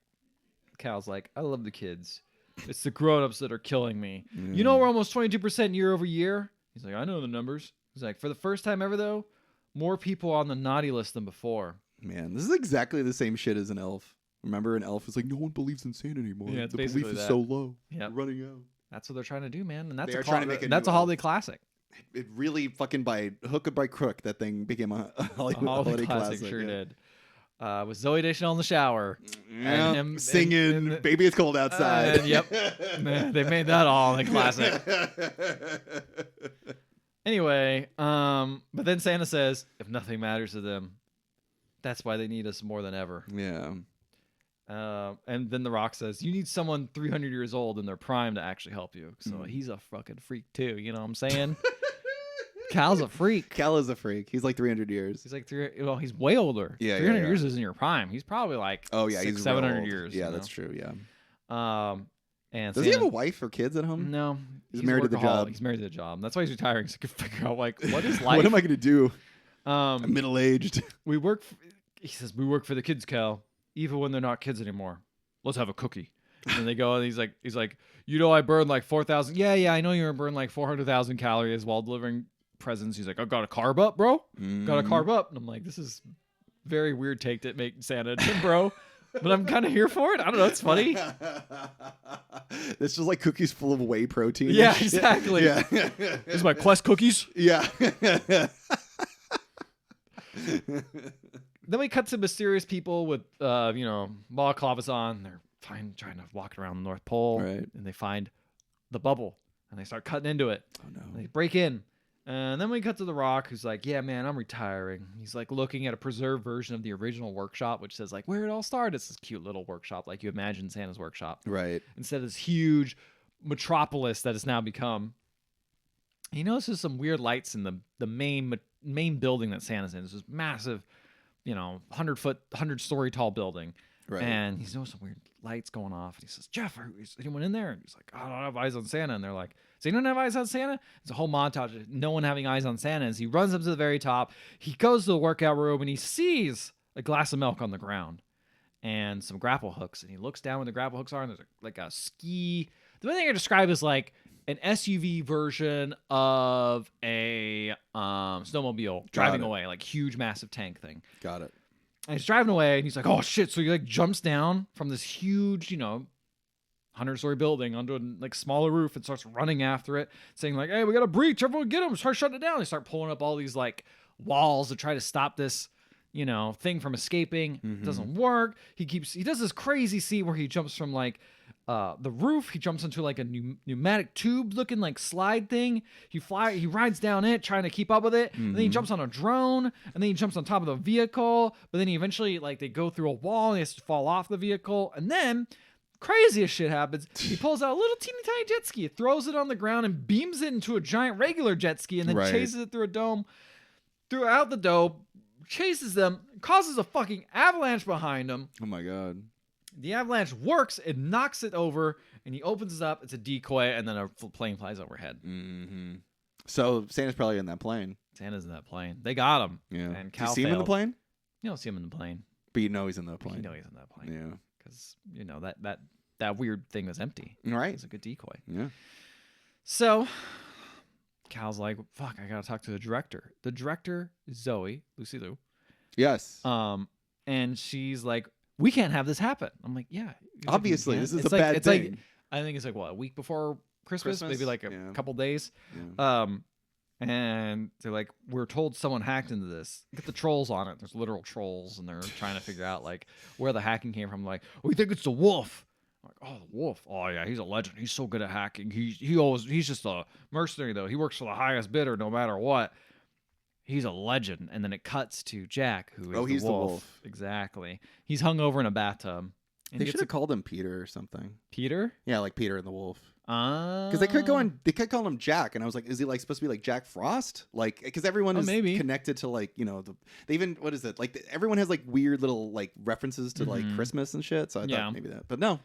Cal's like, I love the kids. It's the grown-ups that are killing me. You know we're almost 22% year over year? He's like, I know the numbers. He's like, for the first time ever, though, more people on the naughty list than before. Man, this is exactly the same shit as an elf. Remember, an elf is like, no one believes in Santa anymore. Yeah, it's the belief basically is that. so low. Yep. We're running out. That's what they're trying to do, man. And that's They a are trying to make a that's new a holiday elf. classic. It really fucking by hook or by crook, that thing became a A Hollywood holiday classic. classic sure yeah. did. With Zoe Deschanel in the shower. Yeah, him- singing and- "Baby It's Cold Outside." Yep. Man, they made that all in a classic. Anyway, but then Santa says, if nothing matters to them, that's why they need us more than ever. Yeah. And then The Rock says, you need someone 300 years old in their prime to actually help you. So he's a fucking freak too. You know what I'm saying? Cal's a freak. Cal is a freak. He's like 300 years. He's like he's way older. Yeah, 300 yeah. years isn't your prime. He's probably like Oh yeah, 600, he's 700 real old. years. Yeah, you that's true. Yeah. know? And Does he have a wife or kids at home? No, He's married to the workaholic. job. He's married to the job. That's why he's retiring, so he can figure out like what is life. What am I gonna do? I'm Um, middle aged. he says we work for the kids, Cal, even when they're not kids anymore. Let's have a cookie. And they go, and he's like, you know, I burned like 4,000. Yeah, I know you burned like 400,000 calories while delivering presents. He's like, I got to carb up, bro. Got to carb up. And I'm like, this is very weird take to make Santa a gym bro. But I'm kind of here for it. I don't know. It's funny. It's just like cookies full of whey protein. and Yeah, shit. exactly. Yeah. This is my Quest cookies. Yeah. Then we cut to mysterious people with, balaclavas on. They're trying to walk around the North Pole. Right. And they find the bubble. And they start cutting into it. Oh no. They break in. And then we cut to The Rock, who's like, yeah, man, I'm retiring. He's like looking at a preserved version of the original workshop, which says like where it all started. It's this cute little workshop, like you imagine Santa's workshop. Right. Instead of this huge metropolis that it's now become. He notices some weird lights in the main building that Santa's in. It's this massive, 100-story tall building. Right. And he's noticing some weird lights going off. And he says, Jeff, is anyone in there? And he's like, I don't have eyes on Santa. And they're like, does anyone have eyes on Santa? It's a whole montage of no one having eyes on Santa. As he runs up to the very top, he goes to the workout room and he sees a glass of milk on the ground. and some grapple hooks. And he looks down where the grapple hooks are, and there's like a ski. The way I describe is like an SUV version of a snowmobile driving away, like huge, massive tank thing. Got it. And he's driving away, and he's like, "Oh shit!" So he like jumps down from this huge, 100-story building onto a like smaller roof and starts running after it, saying like, "Hey, we got a breach! Everyone get him!" Start shutting it down. They start pulling up all these like walls to try to stop this, thing from escaping. It doesn't work. He does this crazy scene where he jumps from like the roof. He jumps into like a pneumatic tube looking like slide thing. He rides down it trying to keep up with it. And then he jumps on a drone, and then he jumps on top of the vehicle. But then he eventually like they go through a wall and he has to fall off the vehicle. And then craziest shit happens. He pulls out a little teeny tiny jet ski, throws it on the ground, and beams it into a giant regular jet ski, and then chases it throughout the dome, chases them, causes a fucking avalanche behind him. Oh my god. The avalanche works, it knocks it over, and he opens it up. It's a decoy, and then a plane flies overhead. So Santa's probably in that plane. Santa's in that plane. They got him. Yeah. And Do you see him in the plane? You don't see him in the plane. But you know he's in the plane. You know he's in that plane. Yeah. Because, that weird thing was empty. Right. It's a good decoy. Yeah. So Cal's like, fuck, I gotta talk to the director. The director is Zoe, Lucy Liu. Yes. And she's like, we can't have this happen. I'm like, yeah. Obviously, this is a bad thing. Like, I think it's like, what, a week before Christmas? Maybe like a couple days. Yeah. And they're like, we're told someone hacked into this. Get the trolls on it. There's literal trolls, and they're trying to figure out like where the hacking came from. Like, we think it's the wolf. I'm like, oh, the wolf. Oh yeah, he's a legend. He's so good at hacking. He's just a mercenary though. He works for the highest bidder no matter what. He's a legend. And then it cuts to Jack, who is he's the wolf. Exactly. He's hung over in a bathtub. And they should have called him Peter or something. Peter? Yeah, like Peter and the Wolf. Because they kept calling him Jack, and I was like, is he like supposed to be like Jack Frost? Like, because everyone is connected to like they even what is it like? Everyone has like weird little like references to like Christmas and shit. So I thought maybe that, but no,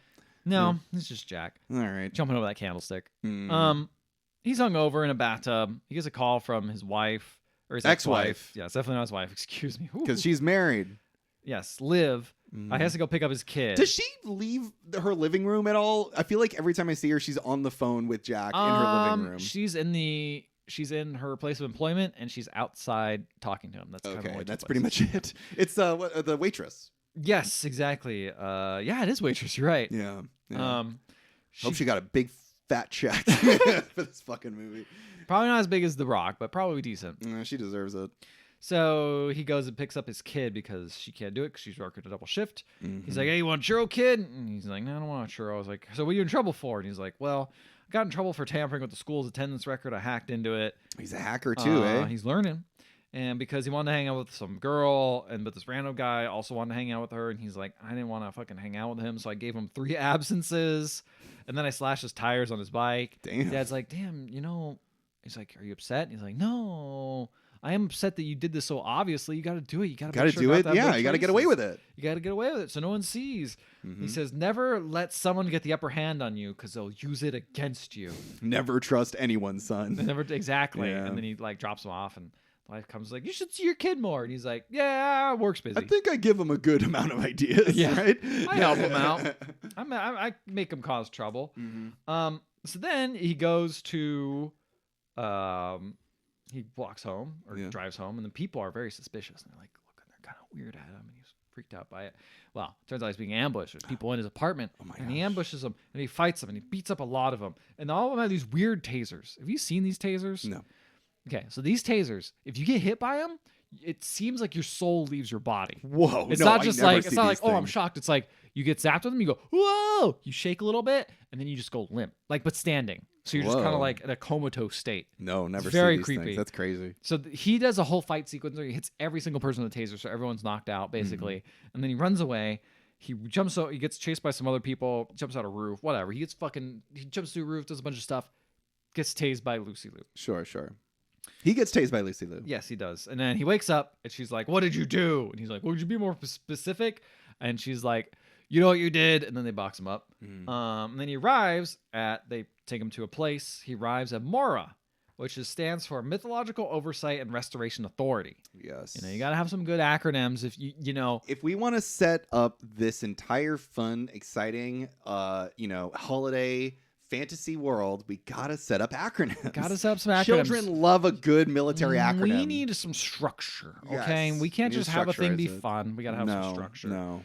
it's just Jack. All right, jumping over that candlestick. He's hung over in a bathtub. He gets a call from his wife or his ex-wife. Yeah, it's definitely not his wife. Excuse me, because she's married. Yes, Liv. I has to go pick up his kid. Does she leave her living room at all? I feel like every time I see her, she's on the phone with Jack in her living room. She's in her place of employment, and she's outside talking to him. That's okay. Kind of that's pretty much it. It's the waitress. Yes, exactly. Yeah, it is waitress. You're right. Yeah. Hope she got a big fat check for this fucking movie. Probably not as big as The Rock, but probably decent. She deserves it. So he goes and picks up his kid because she can't do it because she's working a double shift. He's like, hey, you want a churro, kid? And he's like, no, I don't want a churro. I was like, so what are you in trouble for? And he's like, well, I got in trouble for tampering with the school's attendance record. I hacked into it. He's a hacker too, eh? He's learning. And because he wanted to hang out with some girl, but this random guy also wanted to hang out with her. And he's like, I didn't want to fucking hang out with him. So I gave him 3 absences. And then I slashed his tires on his bike. Damn. Dad's like, damn, he's like, are you upset? And he's like, no. I am upset that you did this so obviously. You got to do it. You got to do it. Yeah, you got to get away with it. You got to get away with it so no one sees. He says, never let someone get the upper hand on you because they'll use it against you. Never trust anyone, son. Never, exactly. Yeah. And then he like drops him off, and the wife comes like, you should see your kid more. And he's like, yeah, work's busy. I think I give him a good amount of ideas. Yeah, right? I help him out. I make him cause trouble. So then he goes to he walks home or drives home, and the people are very suspicious. And they're like, look, they're kind of weird at him, and he's freaked out by it. Well, turns out he's being ambushed. There's people in his apartment, and he ambushes them, and he fights them, and he beats up a lot of them. And all of them have these weird tasers. Have you seen these tasers? No. Okay, so these tasers, if you get hit by them, it seems like your soul leaves your body. Whoa. It's not just like, it's not like, oh, I'm shocked. It's like you get zapped with them, you go, whoa, you shake a little bit, and then you just go limp, like, but standing. So you're just kind of like in a comatose state. No, never. It's very seen these creepy. Things. That's crazy. So he does a whole fight sequence where he hits every single person with a taser, so everyone's knocked out basically, and then he runs away. He jumps out. He gets chased by some other people. Jumps out a roof. Whatever. He jumps through a roof. Does a bunch of stuff. Gets tased by Lucy Liu. Sure. He gets tased by Lucy Liu. Yes, he does. And then he wakes up, and she's like, "What did you do?" And he's like, "Would you be more specific?" And she's like, "You know what you did." And then they box him up. And then he arrives they take him to a place. He arrives at Mora, which stands for Mythological Oversight and Restoration Authority. Yes. You got to have some good acronyms if you know. If we want to set up this entire fun, exciting, holiday fantasy world, we gotta set up acronyms. Gotta set up some acronyms. Children love a good military acronym. We need some structure, okay? Yes. We can't just have a thing be Structure, fun. We gotta have some structure. No.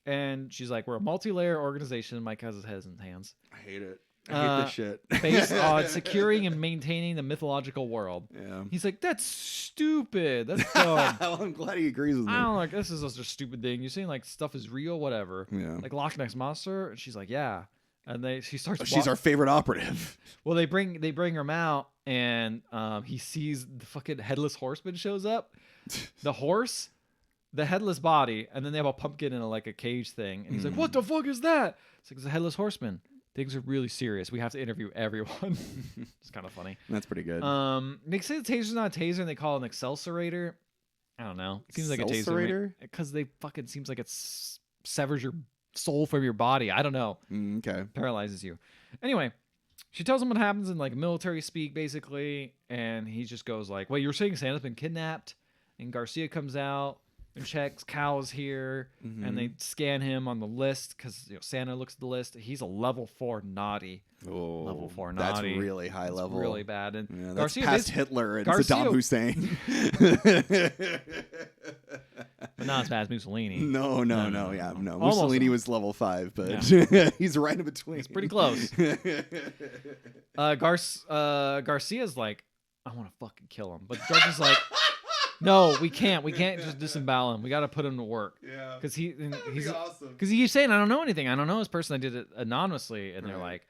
And she's like, we're a multi-layer organization. Mike has his head in his hands. I hate it. I hate this shit. Based on securing and maintaining the mythological world. Yeah. He's like, that's stupid. That's dumb. Well, I'm glad he agrees with me. I don't like this is such a stupid thing. You're saying like stuff is real, whatever. Yeah. Like Loch Ness Monster. And she's like, yeah. And she starts. She's our favorite operative. Well, they bring him out, and he sees the fucking headless horseman shows up. The horse, the headless body, and then they have a pumpkin in a cage thing. And he's like, "What the fuck is that?" It's like it's a headless horseman. Things are really serious. We have to interview everyone. It's kind of funny. That's pretty good. They say the taser's not a taser, and they call it an accelerator. I don't know. It seems like a taser because they fucking seems like it severs your soul from your body. I don't know. Okay. Paralyzes you. Anyway, she tells him what happens in military speak, basically, and he just goes like, "Wait, you're saying Santa's been kidnapped?" And Garcia comes out and checks Cal's here, and they scan him on the list because Santa looks at the list. He's a level 4 naughty. Oh, level 4 naughty. That's really high level. Really bad. And that's Garcia past Hitler and Saddam Hussein. But not as bad as Mussolini. No. Mussolini was level 5, but he's right in between. He's pretty close. Garcia's like, I want to fucking kill him. But the judge is like, no, we can't. We can't just disembowel him. We got to put him to work. Yeah. Because he's awesome. Because he keeps saying, I don't know anything. I don't know this person. I did it anonymously. And they're like,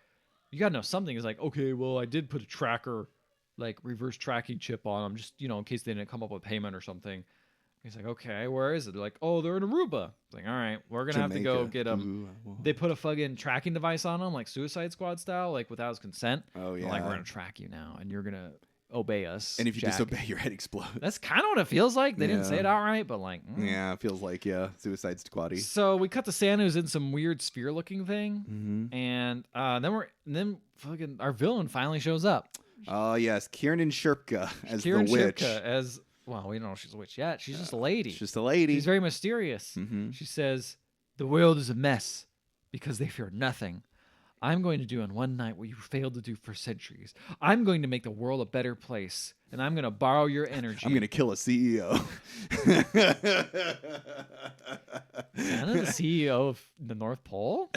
you got to know something. He's like, okay, well, I did put a tracker, reverse tracking chip on him, just, in case they didn't come up with payment or something. He's like, okay, where is it? They're like, oh, they're in Aruba. It's like, all right, we're going to have to go get him. They put a fucking tracking device on him, Suicide Squad style, without his consent. Oh, yeah. We're going to track you now, and you're going to obey us. And if you Jack. disobey, your head explodes. That's kind of what it feels like. They didn't say it outright, but Yeah, it feels like, Suicide Squaddy. So we cut to Santa, who's in some weird sphere-looking thing, and then fucking our villain finally shows up. Oh, yes, Kiernan Shirka as Kieran the witch. Shipka as... Well, we don't know if she's a witch yet. She's just a lady. She's just a lady. She's very mysterious. She says, the world is a mess because they fear nothing. I'm going to do in one night what you failed to do for centuries. I'm going to make the world a better place, and I'm going to borrow your energy. I'm going to kill a CEO. Santa, the CEO of the North Pole?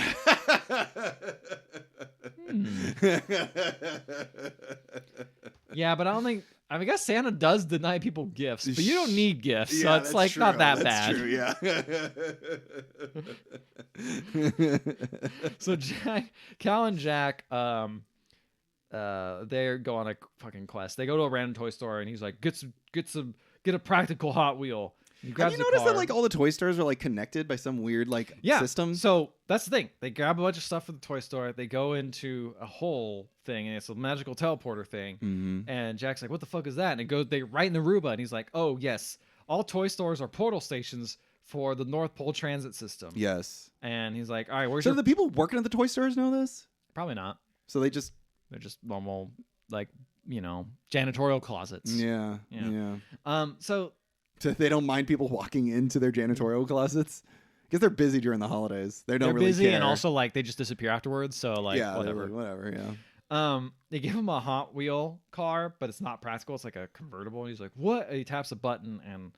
Yeah, but I don't think... I guess Santa does deny people gifts, but you don't need gifts, so it's not that bad. True, yeah. So Cal and Jack, they go on a fucking quest. They go to a random toy store, and he's like, get a practical Hot Wheel. Have you noticed that all the toy stores are connected by some weird system? So that's the thing. They grab a bunch of stuff from the toy store. They go into a whole thing, and it's a magical teleporter thing. And Jack's like, "What the fuck is that?" And they right in Aruba, and he's like, "Oh yes, all toy stores are portal stations for the North Pole transit system." Yes. And he's like, "All right, where's do the people working at the toy stores know this? Probably not. So they're just normal, janitorial closets. Yeah. So. They don't mind people walking into their janitorial closets because they're busy during the holidays. They're really busy care. And also they just disappear afterwards. So whatever. Yeah. They give him a Hot Wheel car, but it's not practical. It's like a convertible. And he's like, "What?" And he taps a button, and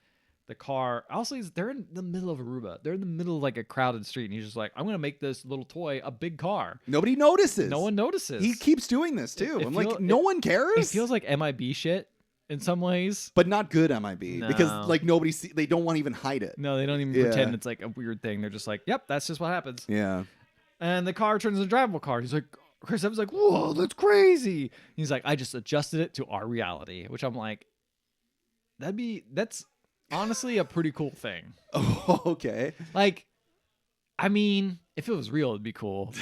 the car. Also, they're in the middle of Aruba. They're in the middle of a crowded street, and he's just like, "I'm gonna make this little toy a big car." Nobody notices. No one notices. He keeps doing this too. No one cares. It feels like MIB shit. In some ways, but not good MIB because nobody they don't want to even hide it. No, they don't even pretend it's a weird thing. They're just like, "Yep, that's just what happens." Yeah. And the car turns into a drivable car. He's like, Chris Evans like, "Whoa, that's crazy." He's like, "I just adjusted it to our reality," which I'm like, that's honestly a pretty cool thing. Oh, okay. I mean, if it was real, it'd be cool.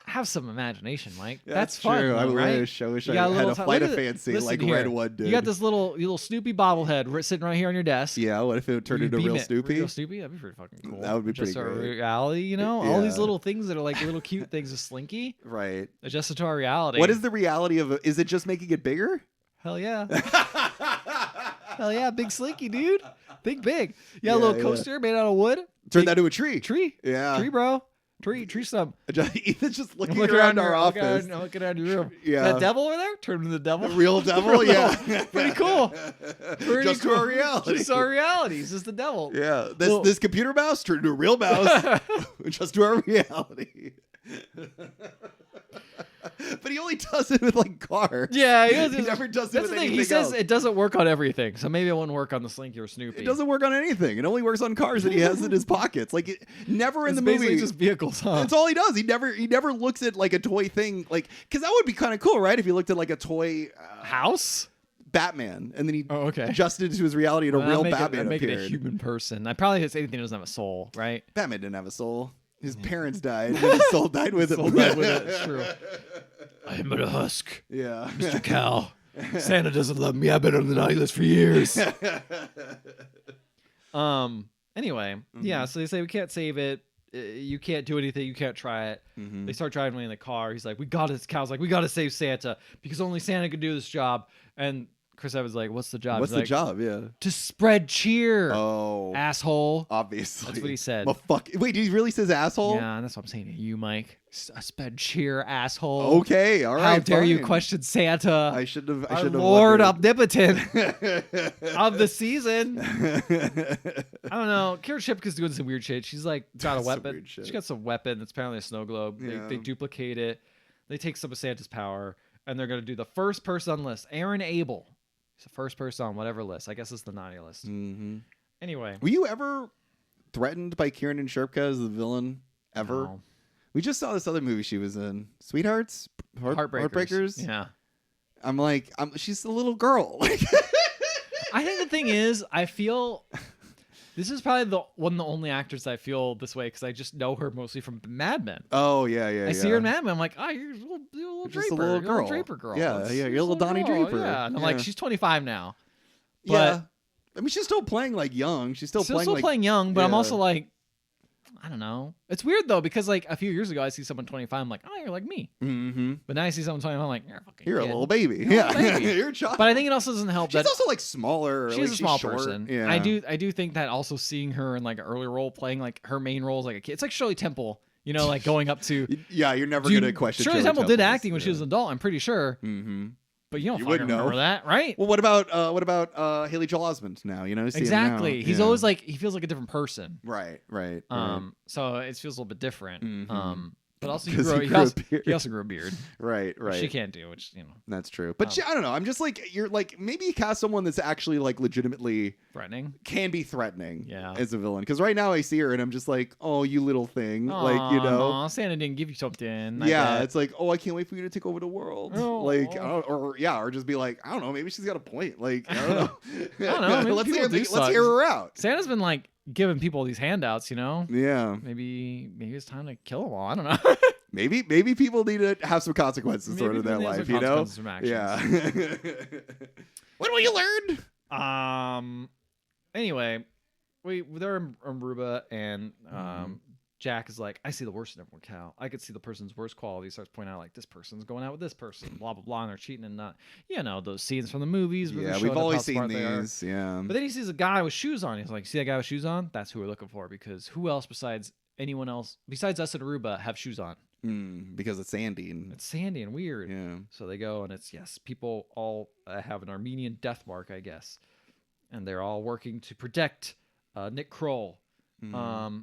Have some imagination, Mike. Yeah, that's fun, true. though, right? I wish You I got a had little a time- flight look of at it. fancy Listen like here. Redwood did. You got this little Snoopy bobblehead sitting right here on your desk. Yeah, what if it turned You into beam real it. Snoopy? Real Snoopy? That'd be pretty fucking cool. That would be Just pretty our great. reality, you know? All these Yeah. little things that are like little cute things of Slinky. Right. Adjusted to our reality. What is the reality of it? Is it just making it bigger? Hell yeah. Hell yeah. Big Slinky, dude. Think big. You got a little coaster made out of wood. Turn that into a tree. Tree. Yeah. Tree, bro. Tree stump. Ethan's just looking Look around our your- office. Looking around your room. Yeah. That devil over there? Turn into the devil. The real devil? Yeah. Pretty cool. Pretty Just cool. to our reality. Just our reality. He's just the devil. Yeah. Well- This computer mouse turned into a real mouse. Just to our reality. But he only does it with like cars. Yeah, He never does it That's with the thing. anything He says else. it doesn't work on everything, so maybe it wouldn't work on the Slinky or Snoopy. It doesn't work on anything. It only works on cars that he has in his pockets. Like never in It's the basically movie. just vehicles, huh? That's all he does. He never looks at like a toy thing, like because that would be kind of cool, right? If he looked at like a toy House. Batman and then he Oh, okay. adjusted to his reality and a real Batman Make it a appeared. human person. I probably say anything that doesn't have a soul, right? Batman didn't have a soul. His parents died. And his soul died with him. Soul died with it, it's true. I am but a husk, Yeah. Mr. Cal. Santa doesn't love me. I've been on the night list for years. Anyway, yeah. So they say we can't save it. You can't do anything. You can't try it. Mhm. They start driving away in the car. He's like, Cal's like, we got to save Santa because only Santa could do this job. And Chris Evans like, what's the job? What's He's the like, job? Yeah. To spread cheer. Oh. Asshole. Obviously. That's what he said. Well, fuck. Wait, did he really says asshole? Yeah, and that's what I'm saying to you, Mike. Spread cheer, asshole. Okay. All right. How dare you fine. question Santa? I should have. Our Lord Omnipotent of the season. I I don't know. Karen Shipka's doing some weird shit. She's like got a Some weapon. weird shit. She got some weapon that's apparently a snow globe. Yeah. They duplicate it. They take some of Santa's power, and they're gonna do the first person on the list. Aaron Abel. He's the first person on whatever list. I guess it's the naughty list. Mm-hmm. Anyway. Were you ever threatened by Kieran and Shirka as the villain? Ever? No. We just saw this other movie she was in, Sweethearts, Heartbreakers. Yeah. I'm like, she's a little girl. I think the thing is, I feel this is probably the only actress I feel this way because I just know her mostly from Mad Men. Oh yeah. I see her in Mad Men. I'm like, oh, you're a little Just Draper. a little You're girl. Draper girl. Yeah, That's- yeah, you're a a little Donnie girl, Draper. Yeah. And I'm Yeah. like, she's 25 now. Yeah. I mean, she's still playing like young. She's still playing like playing young, but I'm yeah. also like, I don't know. It's weird though because like a few years ago I see someone 25, I'm like, oh, you're like me. Mm-hmm. But now I see someone 25, I'm like, you're a fucking You're a kid. little baby. You're a Yeah, little baby. you're a child. But I think it also doesn't help she's that also like smaller. she's like, a small short. person. Yeah, I do think that also seeing her in like an early role playing like her main role as like a kid. It's like Shirley Temple, you know, like going up to Yeah, you're never gonna question. Shirley Temple did Temple's, acting when she was an adult, I'm pretty sure. Mm-hmm. But you don't You fucking wouldn't know. remember that, right? Well, what about Haley Joel Osment now? You know, see him Exactly. now. He's Yeah. always like he feels like a different person. right. So it feels a little bit different. Mhm. But also 'Cause he he grew a he also grew a beard. right. Which she can't do, which That's true. But I don't know. I'm just like you're like maybe you cast someone that's actually like legitimately threatening. can be threatening. Yeah. As a villain, because right now I see her and I'm just like, oh, you little thing, like you know. Aw, Santa didn't give you something. I Yeah, bet. it's like, oh, I can't wait for you to take over the world. Oh. Like, or just be like, I don't know, maybe she's got a point. Like, I don't know. I don't know, maybe let's people do let's suck. hear her out. Santa's been like giving people these handouts, you know. Yeah, Maybe it's time to kill them all. I don't know. maybe people need to have some consequences Maybe sort of in their people need life, some you know? consequences from actions. Yeah. When will you learn? Anyway, they're in Aruba, and Jack is like, I see the worst in everyone, Cal. I could see the person's worst quality. Starts pointing out like this person's going out with this person, blah blah blah, and they're cheating and not, you know, those scenes from the movies. Where they're Yeah, showing we've up how always seen smart they are. these. Yeah. But then he sees a guy with shoes on. He's like, see that guy with shoes on? That's who we're looking for because who else besides anyone else besides us in Aruba have shoes on? Because it's sandy and It's sandy and weird. yeah. So they go, and it's people all have an Armenian death mark, I guess, and they're all working to protect Nick Kroll. Mm-hmm.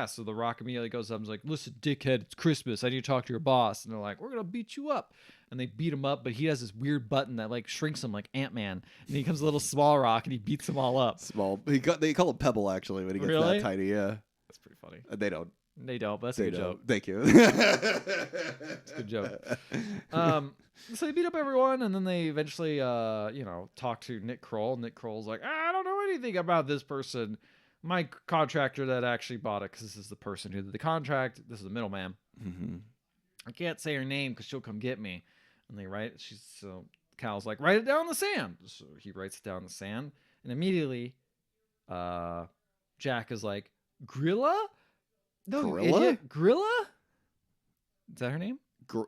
So The Rock immediately goes up and is like, listen, dickhead, it's Christmas. I need to talk to your boss. And they're like, we're gonna beat you up. And they beat him up, but he has this weird button that like shrinks him like Ant-Man, and he becomes a little small rock, and he beats them all up. Small. They call it Pebble actually when he gets Really? that tiny. Yeah. That's pretty funny. They don't. They don't, but that's They a good don't. joke. Thank you. It's a good joke. So they beat up everyone, and then they eventually, talk to Nick Kroll. Nick Kroll's like, I don't know anything about this person. My contractor that actually bought it, because this is the person who did the contract. This is the middleman. Mm-hmm. I can't say her name because she'll come get me. And they write. So Cal's like, write it down in the sand. So he writes it down in the sand, and immediately, Jack is like, Grilla? No, you Gorilla? idiot. Grilla? Is that her name?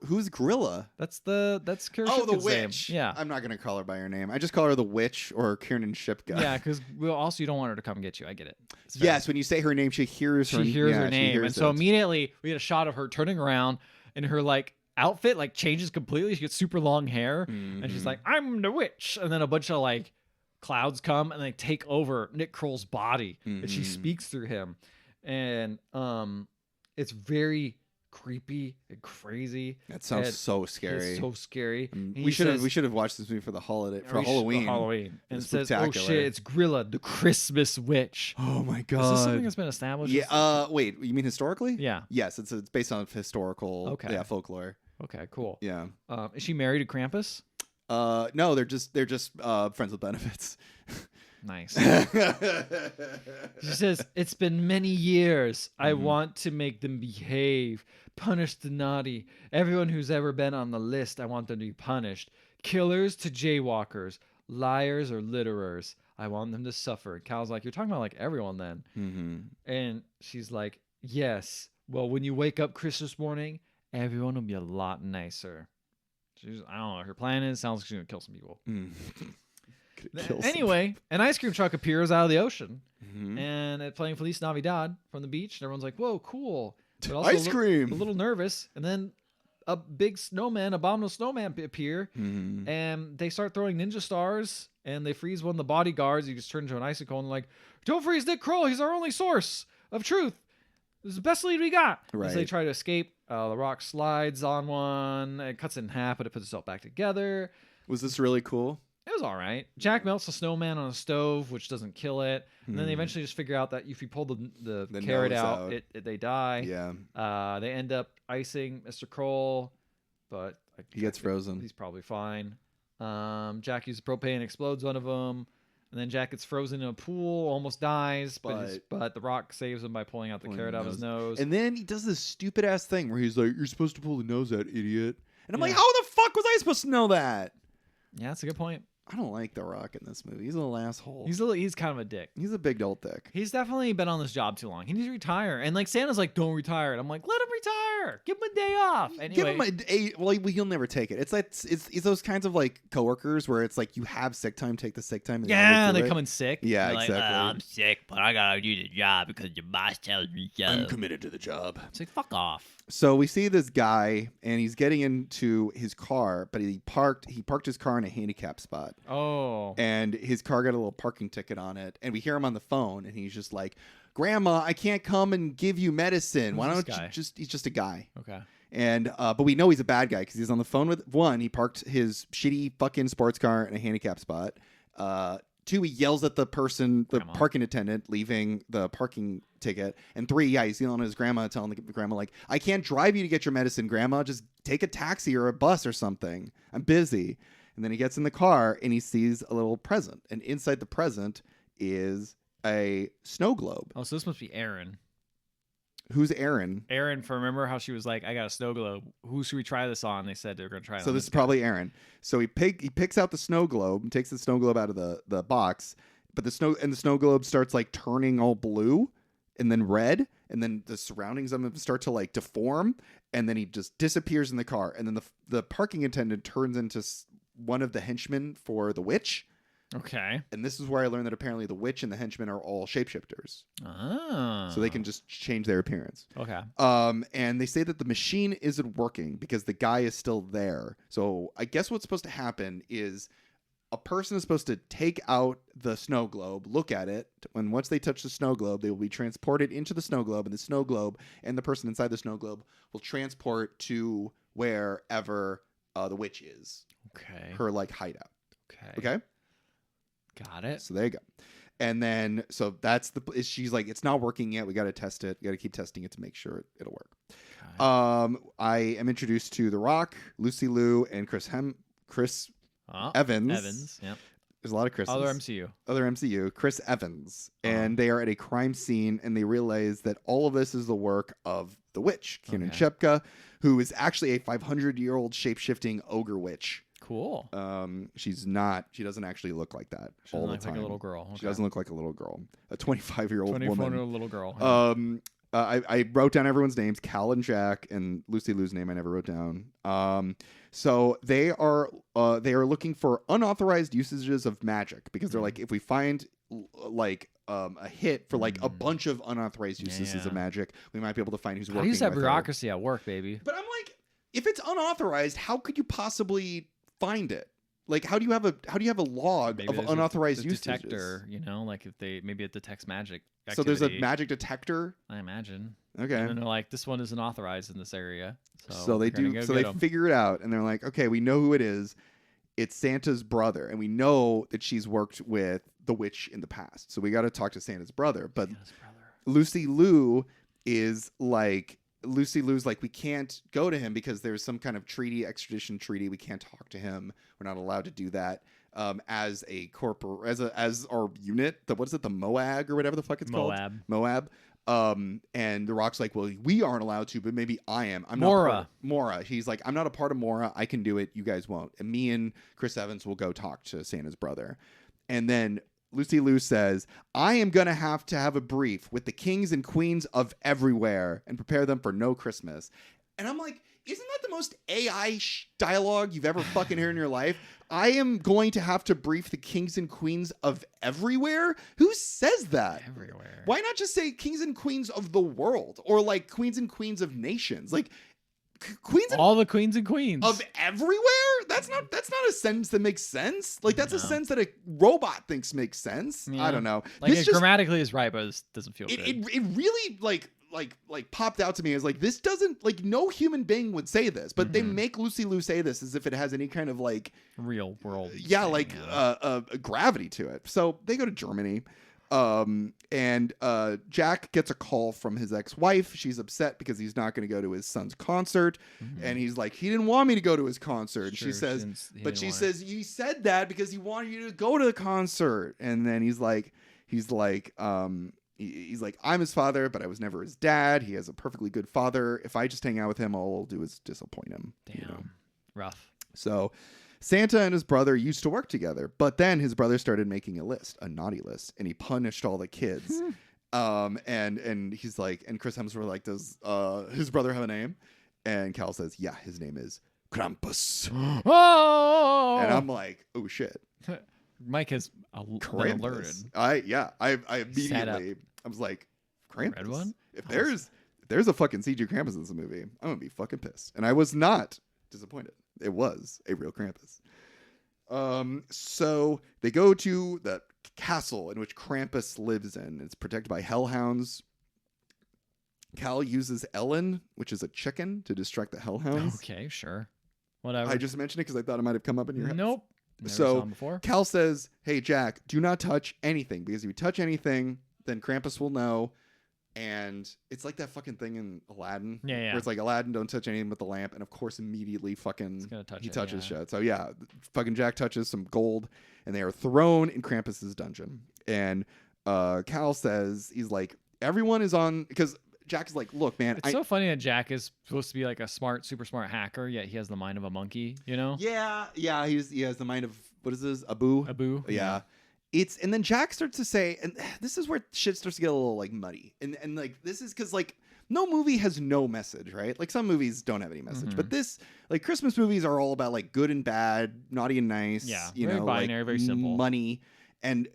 Who's Gorilla? That's Kira Oh, the Shipka's name. witch. Yeah. I'm not gonna call her by her name. I just call her the witch or Kiernan Shipka. Yeah, because also you don't want her to come get you. I get it. Yes, when you say her name, she hears her. She hears yeah, her name, hears and so it. immediately we get a shot of her turning around, and her like outfit like changes completely. She gets super long hair, and she's like, "I'm the witch," and then a bunch of like clouds come and they take over Nick Kroll's body, and she speaks through him, and it's very creepy and crazy. That sounds so scary. It's so scary. We should have watched this movie for the holiday for Halloween. And it says, "Oh shit, it's Grilla, the Christmas witch." Oh my god! Is this something that's been established? Yeah. Wait, you mean historically? Yeah. Yes, it's based on historical. Okay. Yeah, folklore. Okay, cool. Yeah. Is she married to Krampus? No, they're just friends with benefits. Nice. She says, "It's been many years. I want to make them behave, punish the naughty. Everyone who's ever been on the list, I want them to be punished. Killers to jaywalkers, liars or litterers. I want them to suffer." And Cal's like, "You're talking about like everyone then." And she's like, "Yes. Well, when you wake up Christmas morning, everyone will be a lot nicer." I don't know. Her plan sounds like she's going to kill some people. Anyway, an ice cream truck appears out of the ocean, and it's playing Feliz Navidad from the beach, and everyone's like, "Whoa, cool!" But also ice cream. A little nervous, and then a big abominable snowman appear, and they start throwing ninja stars, and they freeze one of the bodyguards. He just turns into an icicle, and they're like, "Don't freeze Nick Kroll. He's our only source of truth. This is the best lead we got." Right. So they try to escape. The rock slides on one. It cuts it in half, but it puts itself back together. Was this really cool? It was all right. Jack melts a snowman on a stove, which doesn't kill it. And then they eventually just figure out that if you pull the carrot out. They die. Yeah. They end up icing Mr. Kroll, but He gets frozen. He's probably fine. Jack uses propane, explodes one of them. And then Jack gets frozen in a pool, almost dies, but the rock saves him by pulling out the carrot out of his nose. And then he does this stupid ass thing where he's like, "You're supposed to pull the nose out, idiot." And I'm like, how the fuck was I supposed to know that? Yeah, that's a good point. I don't like The Rock in this movie. He's a little asshole. He's kind of a dick. He's a big old dick. He's definitely been on this job too long. He needs to retire. And like Santa's like, "Don't retire." And I'm like, let him retire. Give him a day off. Anyway. Give him a day. Well, he'll never take it. It's like it's those kinds of like coworkers where it's like you have sick time, take the sick time. And they come in sick. Yeah, like, exactly. I'm sick, but I gotta do the job because your boss tells me so. I'm committed to the job. It's like, fuck off. So we see this guy, and he's getting into his car, but he parked his car in a handicap spot. Oh. And his car got a little parking ticket on it, and we hear him on the phone, and he's just like, "Grandma, I can't come and give you medicine. Why don't you just?" He's just a guy. Okay. And but we know he's a bad guy because he's on the phone with one. He parked his shitty fucking sports car in a handicap spot. Two, he yells at the parking attendant, leaving the parking ticket. And three, he's yelling at his grandma, telling the grandma, like, "I can't drive you to get your medicine, Grandma. Just take a taxi or a bus or something. I'm busy." And then he gets in the car and he sees a little present. And inside the present is a snow globe. Oh, so this must be Aaron. Who's Aaron? Aaron, remember how she was like, "I got a snow globe. Who should we try this on?" They said they were going to try it So on this is probably Aaron. So he picks out the snow globe and takes the snow globe out of the box. But the snow globe starts like turning all blue and then red. And then the surroundings of him start to like deform. And then he just disappears in the car. And then the parking attendant turns into one of the henchmen for the witch. Okay. And this is where I learned that apparently the witch and the henchmen are all shapeshifters. Oh. So they can just change their appearance. Okay. And they say that the machine isn't working because the guy is still there. So I guess what's supposed to happen is a person is supposed to take out the snow globe, look at it, and once they touch the snow globe, they will be transported into the snow globe, and the snow globe and the person inside the snow globe will transport to wherever the witch is. Okay. Her like hideout. Okay? Got it. So there you go. And then, so she's like, "It's not working yet. We got to test it. We got to keep testing it to make sure it'll work." Okay. I am introduced to The Rock, Lucy Liu, and Chris Evans. Evans, yeah. There's a lot of Chris's. Other MCU. Chris Evans. And they are at a crime scene, and they realize that all of this is the work of the witch, Kiernan Shipka, who is actually a 500-year-old shape-shifting ogre witch. Cool. She doesn't actually look like that all the time. Like a little girl. Okay. She doesn't look like a little girl. A 25-year-old woman. 24-year-old little girl. I wrote down everyone's names, Cal and Jack, and Lucy Liu's name I never wrote down. So they are looking for unauthorized usages of magic, because they're like, if we find like a hit for like a bunch of unauthorized usages of magic, we might be able to find who's working. Use that bureaucracy at work, baby. But I'm like, if it's unauthorized, how could you possibly find it? Like, how do you have a log of unauthorized usages? Detector, like if maybe it detects magic activity. So there's a magic detector? I imagine. Okay. And then they're like, this one isn't authorized in this area. So they do. So they figure it out, and they're like, okay, we know who it is. It's Santa's brother, and we know that she's worked with the witch in the past. So we got to talk to Santa's brother. But Lucy Liu is like, we can't go to him because there's some kind of extradition treaty. We can't talk to him. We're not allowed to do that. As our unit, the MOAG or whatever the fuck it's called. Moab. And The Rock's like, well, we aren't allowed to, but maybe I am. I'm Mora. Mora. He's like, I'm not a part of Mora. I can do it. You guys won't. And me and Chris Evans will go talk to Santa's brother. And then Lucy Liu says, I am going to have a brief with the kings and queens of everywhere and prepare them for no Christmas. And I'm like, isn't that the most AI dialogue you've ever fucking heard in your life? I am going to have to brief the kings and queens of everywhere? Who says that? Everywhere. Why not just say kings and queens of the world? Or like queens and queens of nations? Like all the queens and queens of everywhere? That's not a sentence that makes sense. Like that's a sentence that a robot thinks makes sense. Yeah. I don't know. Like it grammatically is right, but it doesn't feel good. It really like popped out to me as like, this doesn't, like, no human being would say this, but they make Lucy Liu say this as if it has any kind of like real world gravity to it. So they go to Germany, and Jack gets a call from his ex-wife. She's upset because he's not going to go to his son's concert, and he's like, he didn't want me to go to his concert. Sure, she says, he said that because he wanted you to go to the concert. And then he's like, I'm his father, but I was never his dad. He has a perfectly good father. If I just hang out with him, all I'll do is disappoint him. Damn. Rough. So Santa and his brother used to work together, but then his brother started making a naughty list, and he punished all the kids. And he's like, and Chris Hemsworth like, does his brother have a name? And Cal says, yeah, his name is Krampus. Oh! And I'm like, oh shit. Mike has alerted. I immediately, I was like, Krampus? Red one? If there's a fucking CG Krampus in this movie, I'm gonna be fucking pissed. And I was not disappointed. It was a real Krampus. So they go to the castle in which Krampus lives in. It's protected by hellhounds. Cal uses Ellen, which is a chicken, to distract the hellhounds. Okay, sure. Whatever. I just mentioned it because I thought it might have come up in your head. Nope. Never so saw him before. Cal says, hey, Jack, do not touch anything, because if you touch anything, then Krampus will know. And it's like that fucking thing in Aladdin. Yeah. Where it's like, Aladdin, don't touch anything but the lamp. And of course, immediately he touches shit. So yeah, fucking Jack touches some gold, and they are thrown in Krampus's dungeon. And Cal says, he's like, everyone is on, because Jack is like, look, man. It's so funny that Jack is supposed to be like a super smart hacker, yet he has the mind of a monkey, you know? Yeah. He has the mind of, what is this? Abu? Yeah. And then Jack starts to say, and this is where shit starts to get a little like muddy. And like, this is because like, no movie has no message, right? Like some movies don't have any message, but this, like Christmas movies are all about like good and bad, naughty and nice. Yeah. Very binary, like, very simple. Money. And,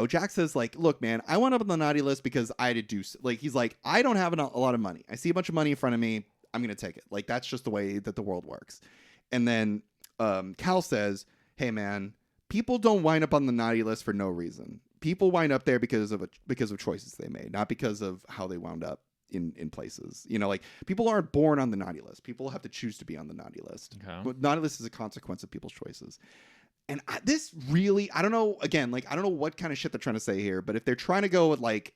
Jack says like, look, man, I wound up on the naughty list because I had to do, like, he's like, I don't have a lot of money. I see a bunch of money in front of me. I'm going to take it. Like, that's just the way that the world works. And then Cal says, hey, man, people don't wind up on the naughty list for no reason. People wind up there because of choices they made, not because of how they wound up in places. Like people aren't born on the naughty list. People have to choose to be on the naughty list. Okay. But naughty list is a consequence of people's choices. And this really, I don't know, again, like, I don't know what kind of shit they're trying to say here, but if they're trying to go with like,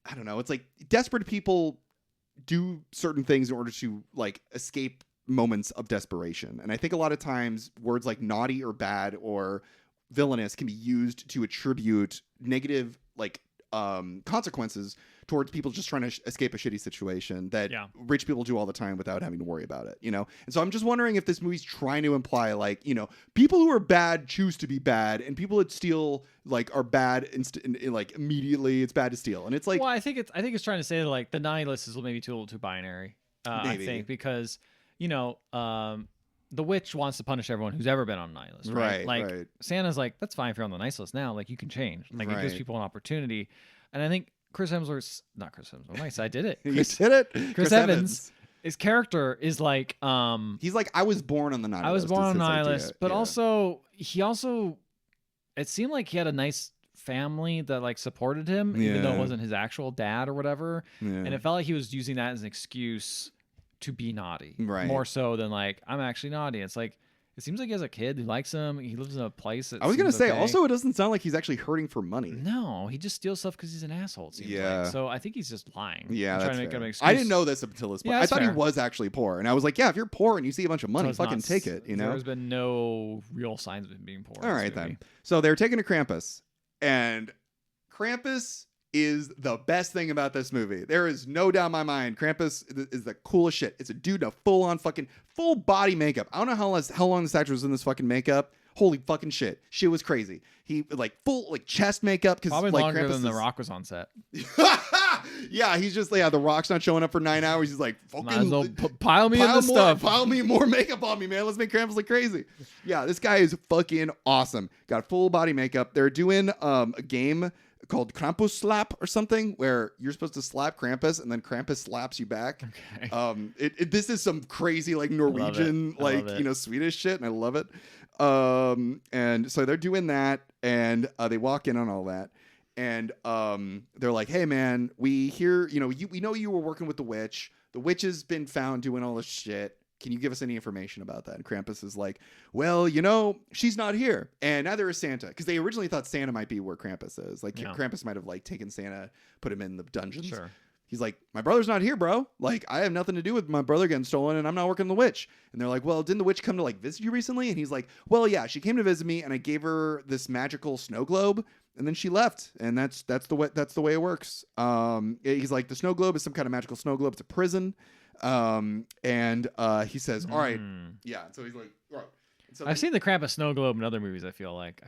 I don't know, it's like desperate people do certain things in order to like escape moments of desperation. And I think a lot of times words like naughty or bad or villainous can be used to attribute negative like consequences towards people just trying to escape a shitty situation that rich people do all the time without having to worry about it, you know? And so I'm just wondering if this movie's trying to imply, like, you know, people who are bad choose to be bad, and people that steal, like, are bad, like, immediately it's bad to steal. And it's like... Well, I think it's trying to say that, like, the nihilist is maybe a little too binary, I think, because, you know, the witch wants to punish everyone who's ever been on nihilist, right? Like, Santa's like, that's fine if you're on the nice list now, like, you can change. Like, it gives people an opportunity. And I think Chris Hemsworth's not Chris Hemsworth. Nice, I did it. You did it. Chris Evans. His character is like, he's like, I was born on the nihilist. I was born on the nihilist, but also it seemed like he had a nice family that like supported him, even though it wasn't his actual dad or whatever. And it felt like he was using that as an excuse to be naughty, more so than like, I'm actually naughty. It's like, it seems like he has a kid who likes him. He lives in a place that I was going to say, okay. Also, it doesn't sound like he's actually hurting for money. No, he just steals stuff because he's an asshole, it seems like. So I think he's just lying. Yeah, trying that's to make fair. an excuse. I didn't know this up until this point. I thought he was actually poor. And I was like, yeah, if you're poor and you see a bunch of money, fucking take it, you know? There's been no real signs of him being poor. All right, then. So they're taking to Krampus. And Krampus is the best thing about this movie. There is no doubt in my mind. Krampus is the coolest shit. It's a dude in a full body makeup. I don't know how long this actor was in this fucking makeup. Holy fucking shit. Shit was crazy. He like full like chest makeup. Probably like, longer Krampus than The Rock was on set. Yeah, he's just, The Rock's not showing up for 9 hours. He's like, fucking might as well pile me in the stuff. Pile me more makeup on me, man. Let's make Krampus look crazy. Yeah, this guy is fucking awesome. Got full body makeup. They're doing a game called Krampus slap or something, where you're supposed to slap Krampus and then Krampus slaps you back. Okay. This is some crazy like Norwegian like Swedish shit, and I love it. And so they're doing that, and they walk in on all that, and they're like, hey man, we hear we know you were working with the witch. The witch has been found doing all this shit. Can you give us any information about that? And Krampus is like, well, she's not here. And neither is Santa. Because they originally thought Santa might be where Krampus is. Like, Krampus might have, like, taken Santa, put him in the dungeons. Sure. He's like, my brother's not here, bro. Like, I have nothing to do with my brother getting stolen, and I'm not working the witch. And they're like, well, didn't the witch come to, like, visit you recently? And he's like, well, yeah, she came to visit me, and I gave her this magical snow globe, and then she left. And that's the way it works. He's like, the snow globe is some kind of magical snow globe. It's a prison. And he says, all right. Yeah. So he's like, all right. So I've seen the Krampus snow globe in other movies. I feel like I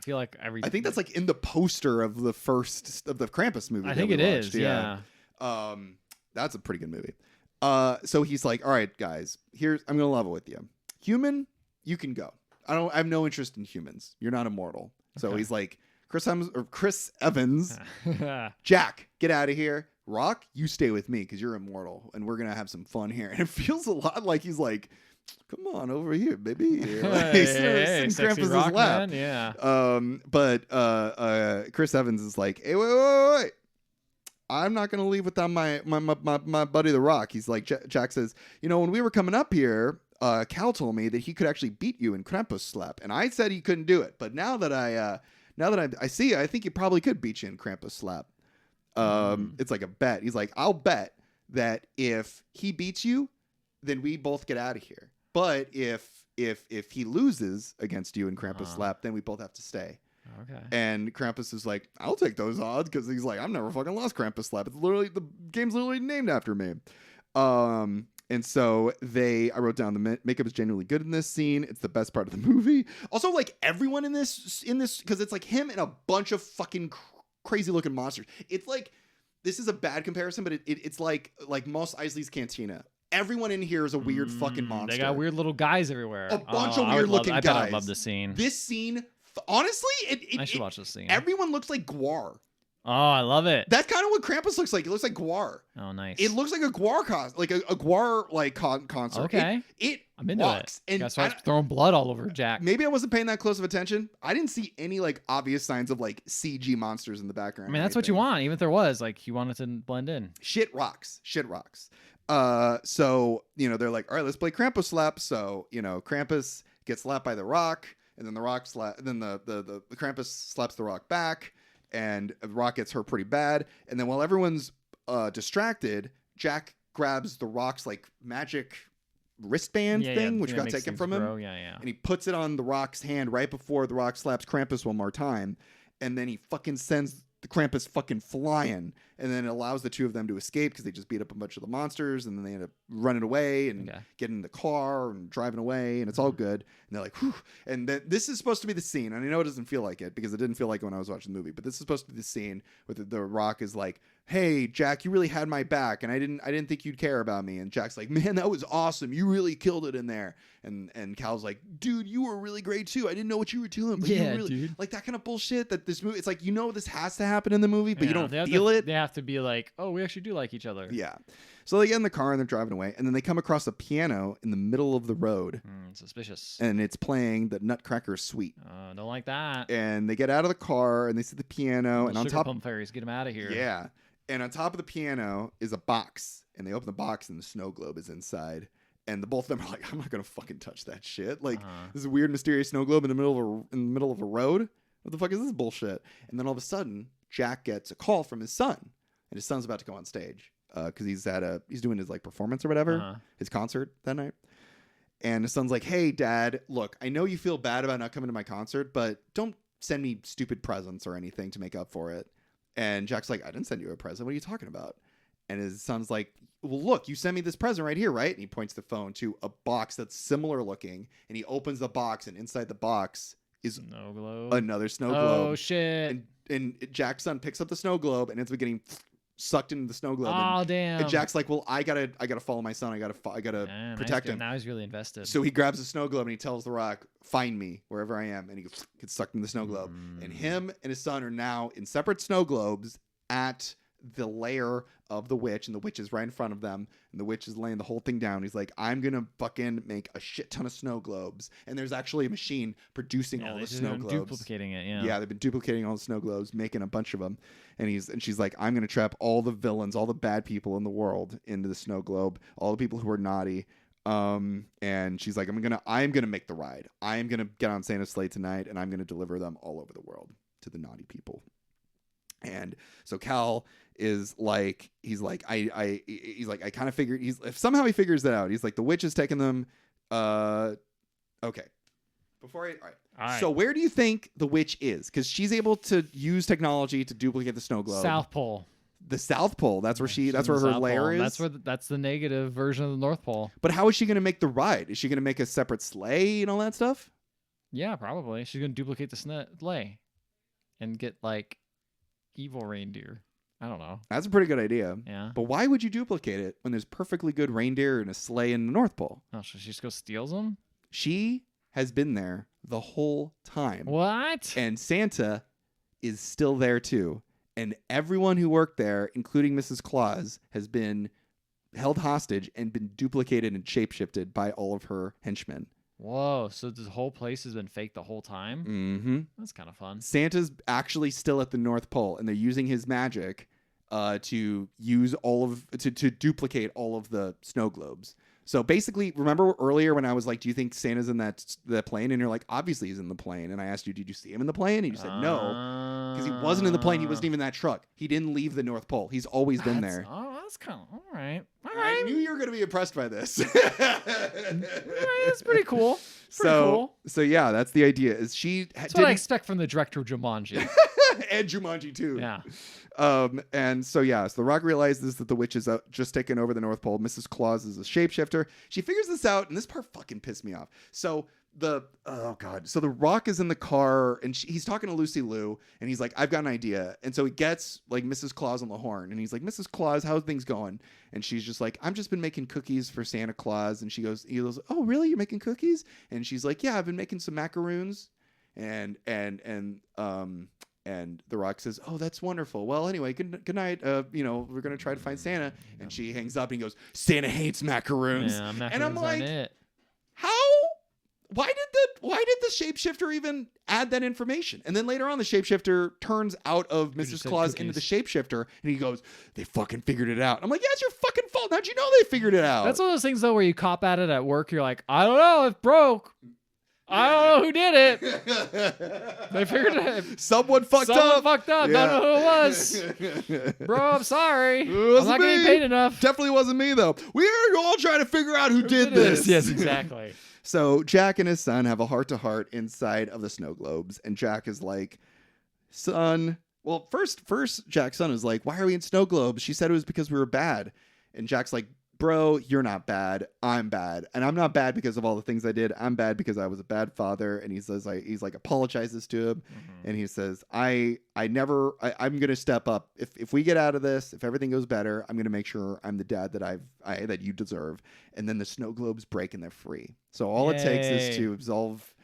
think that's like in the poster of the first of the Krampus movie. I think it is. Yeah. That's a pretty good movie. So he's like, all right, guys, I'm going to level with you. Human, you can go. I have no interest in humans. You're not immortal. So he's like, Chris Evans, Jack, get out of here. Rock, you stay with me because you're immortal, and we're gonna have some fun here. And it feels a lot like he's like, "Come on over here, baby." Like, hey, sexy Rock, man. Yeah. But Chris Evans is like, "Hey, wait! I'm not gonna leave without my buddy the Rock." He's like, Jack says, when we were coming up here, Cal told me that he could actually beat you in Krampus slap, and I said he couldn't do it. But now that I see, I think he probably could beat you in Krampus slap. It's like a bet. He's like, I'll bet that if he beats you, then we both get out of here. But if he loses against you in Krampus slap, then we both have to stay. Okay. And Krampus is like, I'll take those odds, because he's like, I've never fucking lost Krampus slap. The game's literally named after me. And so I wrote down the makeup is genuinely good in this scene. It's the best part of the movie. Also, like, everyone in this, because it's like him and a bunch of fucking crazy looking monsters. It's like, this is a bad comparison, but it's like Mos Eisley's Cantina. Everyone in here is a weird fucking monster. They got weird little guys everywhere. A bunch of weird looking guys. I bet I love this scene. This scene, honestly, I should watch this scene. Everyone looks like Gwar. Oh, I love it. That's kind of what Krampus looks like. It looks like Gwar. Oh, nice. It looks like a Gwar concert. Okay. I'm into walks. It. And starts throwing blood all over Jack. Maybe I wasn't paying that close of attention. I didn't see any like obvious signs of like CG monsters in the background. I mean, that's what you want. Even if there was, like, you want it to blend in. Shit rocks. So, they're like, all right, let's play Krampus slap. So, Krampus gets slapped by the Rock, and then the Krampus slaps the Rock back, and the Rock gets hurt pretty bad. And then while everyone's distracted, Jack grabs the Rock's like magic wristband thing, which that got makes taken things from him. grow. Yeah. And he puts it on the Rock's hand right before the Rock slaps Krampus one more time. And then he fucking sends the Krampus fucking flying. And then it allows the two of them to escape because they just beat up a bunch of the monsters. And then they end up running away and getting in the car and driving away. And it's all good. And they're like, whew. And this is supposed to be the scene. And I know it doesn't feel like it because it didn't feel like it when I was watching the movie. But this is supposed to be the scene where the Rock is like, hey, Jack, you really had my back, and I didn't think you'd care about me. And Jack's like, man, that was awesome. You really killed it in there. And Cal's like, dude, you were really great too. I didn't know what you were doing, but you really, dude. Like that kind of bullshit that this movie, it's like, this has to happen in the movie, but you don't feel it. They have to be like, oh, we actually do like each other. Yeah. So they get in the car and they're driving away, and then they come across a piano in the middle of the road. Suspicious. And it's playing the Nutcracker Suite. Don't like that. And they get out of the car and they see the piano, and on top, pump fairies, get them out of here. Yeah. And on top of the piano is a box, and they open the box and the snow globe is inside. And the both of them are like, I'm not gonna fucking touch that shit. Like this is weird, mysterious snow globe in the middle of a road. What the fuck is this bullshit? And then all of a sudden, Jack gets a call from his son, and his son's about to go on stage because he's doing his like performance or whatever, his concert that night. And his son's like, hey, Dad, look, I know you feel bad about not coming to my concert, but don't send me stupid presents or anything to make up for it. And Jack's like, I didn't send you a present. What are you talking about? And his son's like, well, look, you sent me this present right here, right? And he points the phone to a box that's similar looking. And he opens the box, and inside the box is another snow globe. Oh, shit. And Jack's son picks up the snow globe and ends up getting sucked into the snow globe. Oh, damn. And Jack's like, well, I gotta follow my son. I gotta protect him. Now he's really invested. So he grabs the snow globe and he tells the Rock, find me wherever I am. And he gets sucked in the snow globe. And him and his son are now in separate snow globes at the lair of the witch, and the witch is right in front of them, and the witch is laying the whole thing down. He's like, I'm gonna fucking make a shit ton of snow globes. And there's actually a machine producing all the snow globes, duplicating it. Yeah, they've been duplicating all the snow globes, making a bunch of them. And she's like, I'm gonna trap all the villains, all the bad people in the world into the snow globe, all the people who are naughty. And she's like, I'm gonna make the ride. I am gonna get on Santa's sleigh tonight, and I'm gonna deliver them all over the world to the naughty people. And so Cal is like, I kind of figured, if somehow he figures that out. He's like, the witch is taking them. Okay. All right. So where do you think the witch is? Because she's able to use technology to duplicate the snow globe. South Pole. The South Pole. That's where her lair is. That's the negative version of the North Pole. But how is she going to make the ride? Is she going to make a separate sleigh and all that stuff? Yeah, probably. She's going to duplicate the sleigh and get like evil reindeer. I don't know. That's a pretty good idea. Yeah. But why would you duplicate it when there's perfectly good reindeer and a sleigh in the North Pole? Oh, so she just goes steals them? She has been there the whole time. What? And Santa is still there too. And everyone who worked there, including Mrs. Claus, has been held hostage and been duplicated and shapeshifted by all of her henchmen. Whoa, so this whole place has been fake the whole time? Mm-hmm. That's kind of fun. Santa's actually still at the North Pole, and they're using his magic to duplicate all of the snow globes. So basically, remember earlier when I was like, do you think Santa's in the plane? And you're like, obviously he's in the plane. And I asked you, did you see him in the plane? And you said no, because he wasn't in the plane. He wasn't even in that truck. He didn't leave the North Pole. He's always been there. Oh, that's kind of, all right. I knew you were going to be impressed by this. It's pretty cool. So yeah, that's the idea. Is that's what I expect from the director of Jumanji. And Jumanji too. Yeah. And so the Rock realizes that the witch is just taken over the North Pole. Mrs. Claus is a shapeshifter. She figures this out, and this part fucking pissed me off. So the Rock is in the car, and he's talking to Lucy Liu, and he's like, I've got an idea. And so he gets like Mrs. Claus on the horn, and he's like, Mrs. Claus, how's things going? And she's just like, I've just been making cookies for Santa Claus. And he goes, oh really? You're making cookies? And she's like, yeah, I've been making some macaroons. And the Rock says, oh, that's wonderful. Well, anyway, good night. We're going to try to find Santa. And she hangs up and he goes, Santa hates macaroons. Yeah, macaroons and I'm like, it. how? Why did the shapeshifter even add that information? And then later on, the shapeshifter turns out of Mrs. Claus into the shapeshifter, and he goes, they fucking figured it out. I'm like, yeah, it's your fucking fault. How'd you know they figured it out? That's one of those things, though, where you cop at it at work. You're like, I don't know. It broke. I don't know who did it. They figured it. Someone fucked Someone up. fucked up. Yeah. Don't know who it was. Bro, I'm sorry. It I'm wasn't not getting me. paid enough. Definitely wasn't me though. We're all trying to figure out who did this. Yes, exactly. So Jack and his son have a heart-to-heart inside of the snow globes, and Jack is like, "Son." Well, first Jack's son is like, "Why are we in snow globes?" She said it was because we were bad, and Jack's like, "Bro, you're not bad. I'm bad, and I'm not bad because of all the things I did. I'm bad because I was a bad father." And he says, he's like apologizes to him, and he says, I'm gonna step up if we get out of this. If everything goes better, I'm gonna make sure I'm the dad that that you deserve. And then the snow globes break and they're free. So all it takes is to absolve,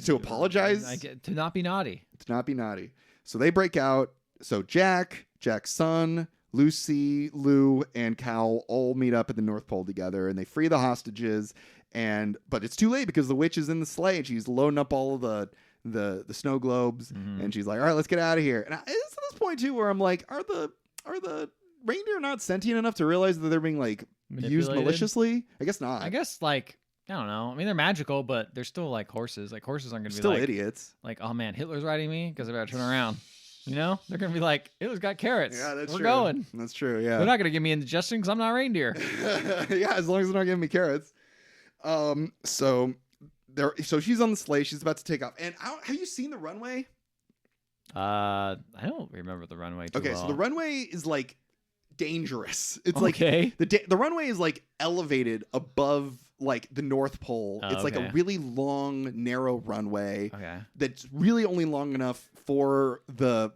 to apologize, to not be naughty. to not be naughty. So they break out. So Jack's son, Lucy, Lou, and Cal all meet up at the North Pole together, and they free the hostages. But it's too late because the witch is in the sleigh, and she's loading up all of the snow globes, and she's like, "All right, let's get out of here." And it's at this point too where I'm like, are the reindeer not sentient enough to realize that they're being like used maliciously? I guess not. I guess I don't know. I mean, they're magical, but they're still like horses. Like horses aren't gonna be still like idiots. Like, oh man, Hitler's riding me because I better turn around. You know, they're gonna be like, Hitler's got carrots. Yeah, that's We're true. going. That's true. Yeah, They're not gonna give me indigestion because I'm not a reindeer. Yeah, as long as they're not giving me carrots. So she's on the sleigh. She's about to take off. And have you seen the runway? I don't remember the runway too well. So the runway is like dangerous. It's okay. like the runway is like elevated above like the North Pole. It's like a really long, narrow runway. Okay. That's really only long enough for the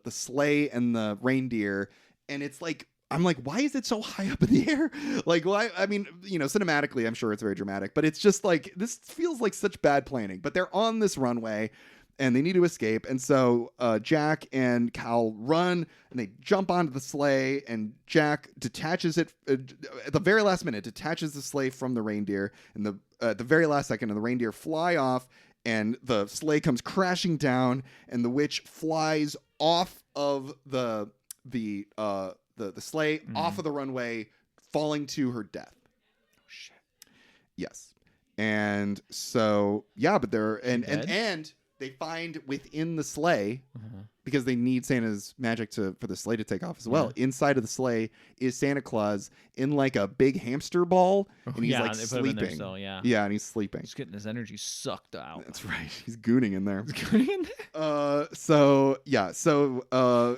sleigh and the reindeer. And it's like, I'm like, why is it so high up in the air? Like, well, I mean, you know, cinematically, I'm sure it's very dramatic, but it's just like, this feels like such bad planning. But they're on this runway, and they need to escape. And so Jack and Cal run, and they jump onto the sleigh, and Jack detaches it at the very last minute, detaches the sleigh from the reindeer, and at the very last second, and the reindeer fly off, and the sleigh comes crashing down, and the witch flies off of the sleigh, off of the runway, falling to her death. Oh shit. Yes. And so, yeah, but they're and they find within the sleigh, because they need Santa's magic for the sleigh to take off as well. Inside of the sleigh is Santa Claus in like a big hamster ball, and he's like sleeping. Still, yeah, and he's sleeping. He's getting his energy sucked out. That's right. He's gooning in there. So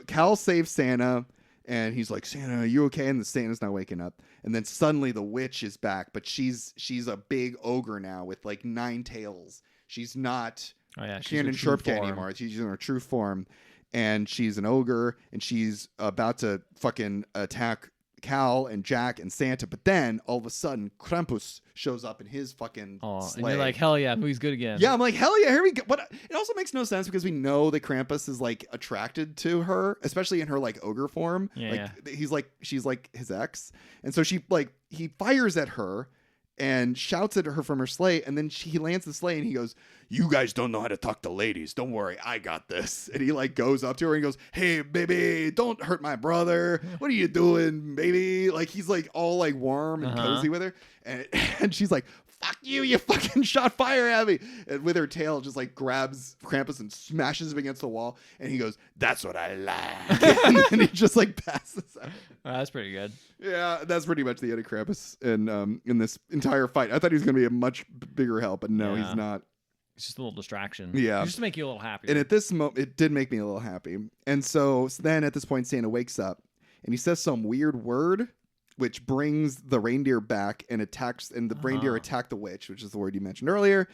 Cal saves Santa. And he's like, "Santa, are you okay?" And the Santa's not waking up. And then suddenly the witch is back, but she's a big ogre now with like 9 tails. She's not Shannon Sharpke anymore. She's in her true form, and she's an ogre, and she's about to fucking attack Cal and Jack and Santa. But then all of a sudden, Krampus shows up in his fucking sleigh. And you're like, hell yeah, movie's good again. Yeah, I'm like, hell yeah, here we go. But it also makes no sense because we know that Krampus is like attracted to her, especially in her like ogre form. Yeah. Like she's like his ex, and so he fires at her and shouts at her from her sleigh, and then he lands the sleigh and he goes, "You guys don't know how to talk to ladies. Don't worry, I got this." And he like goes up to her and goes, "Hey baby, don't hurt my brother. What are you doing, baby?" Like he's like all like warm and cozy with her, and she's like, "Fuck you, you fucking shot fire at me." And with her tail just like grabs Krampus and smashes him against the wall, and he goes, "That's what I like." And then he just like passes out. Oh, that's pretty good. Yeah, that's pretty much the end of Krampus in this entire fight. I thought he was going to be a much bigger help, but no, he's not. It's just a little distraction. Yeah. Just to make you a little happy. And at this moment, it did make me a little happy. And so then at this point, Santa wakes up and he says some weird word, which brings the reindeer back and attacks, and the reindeer attack the witch, which is the word you mentioned earlier.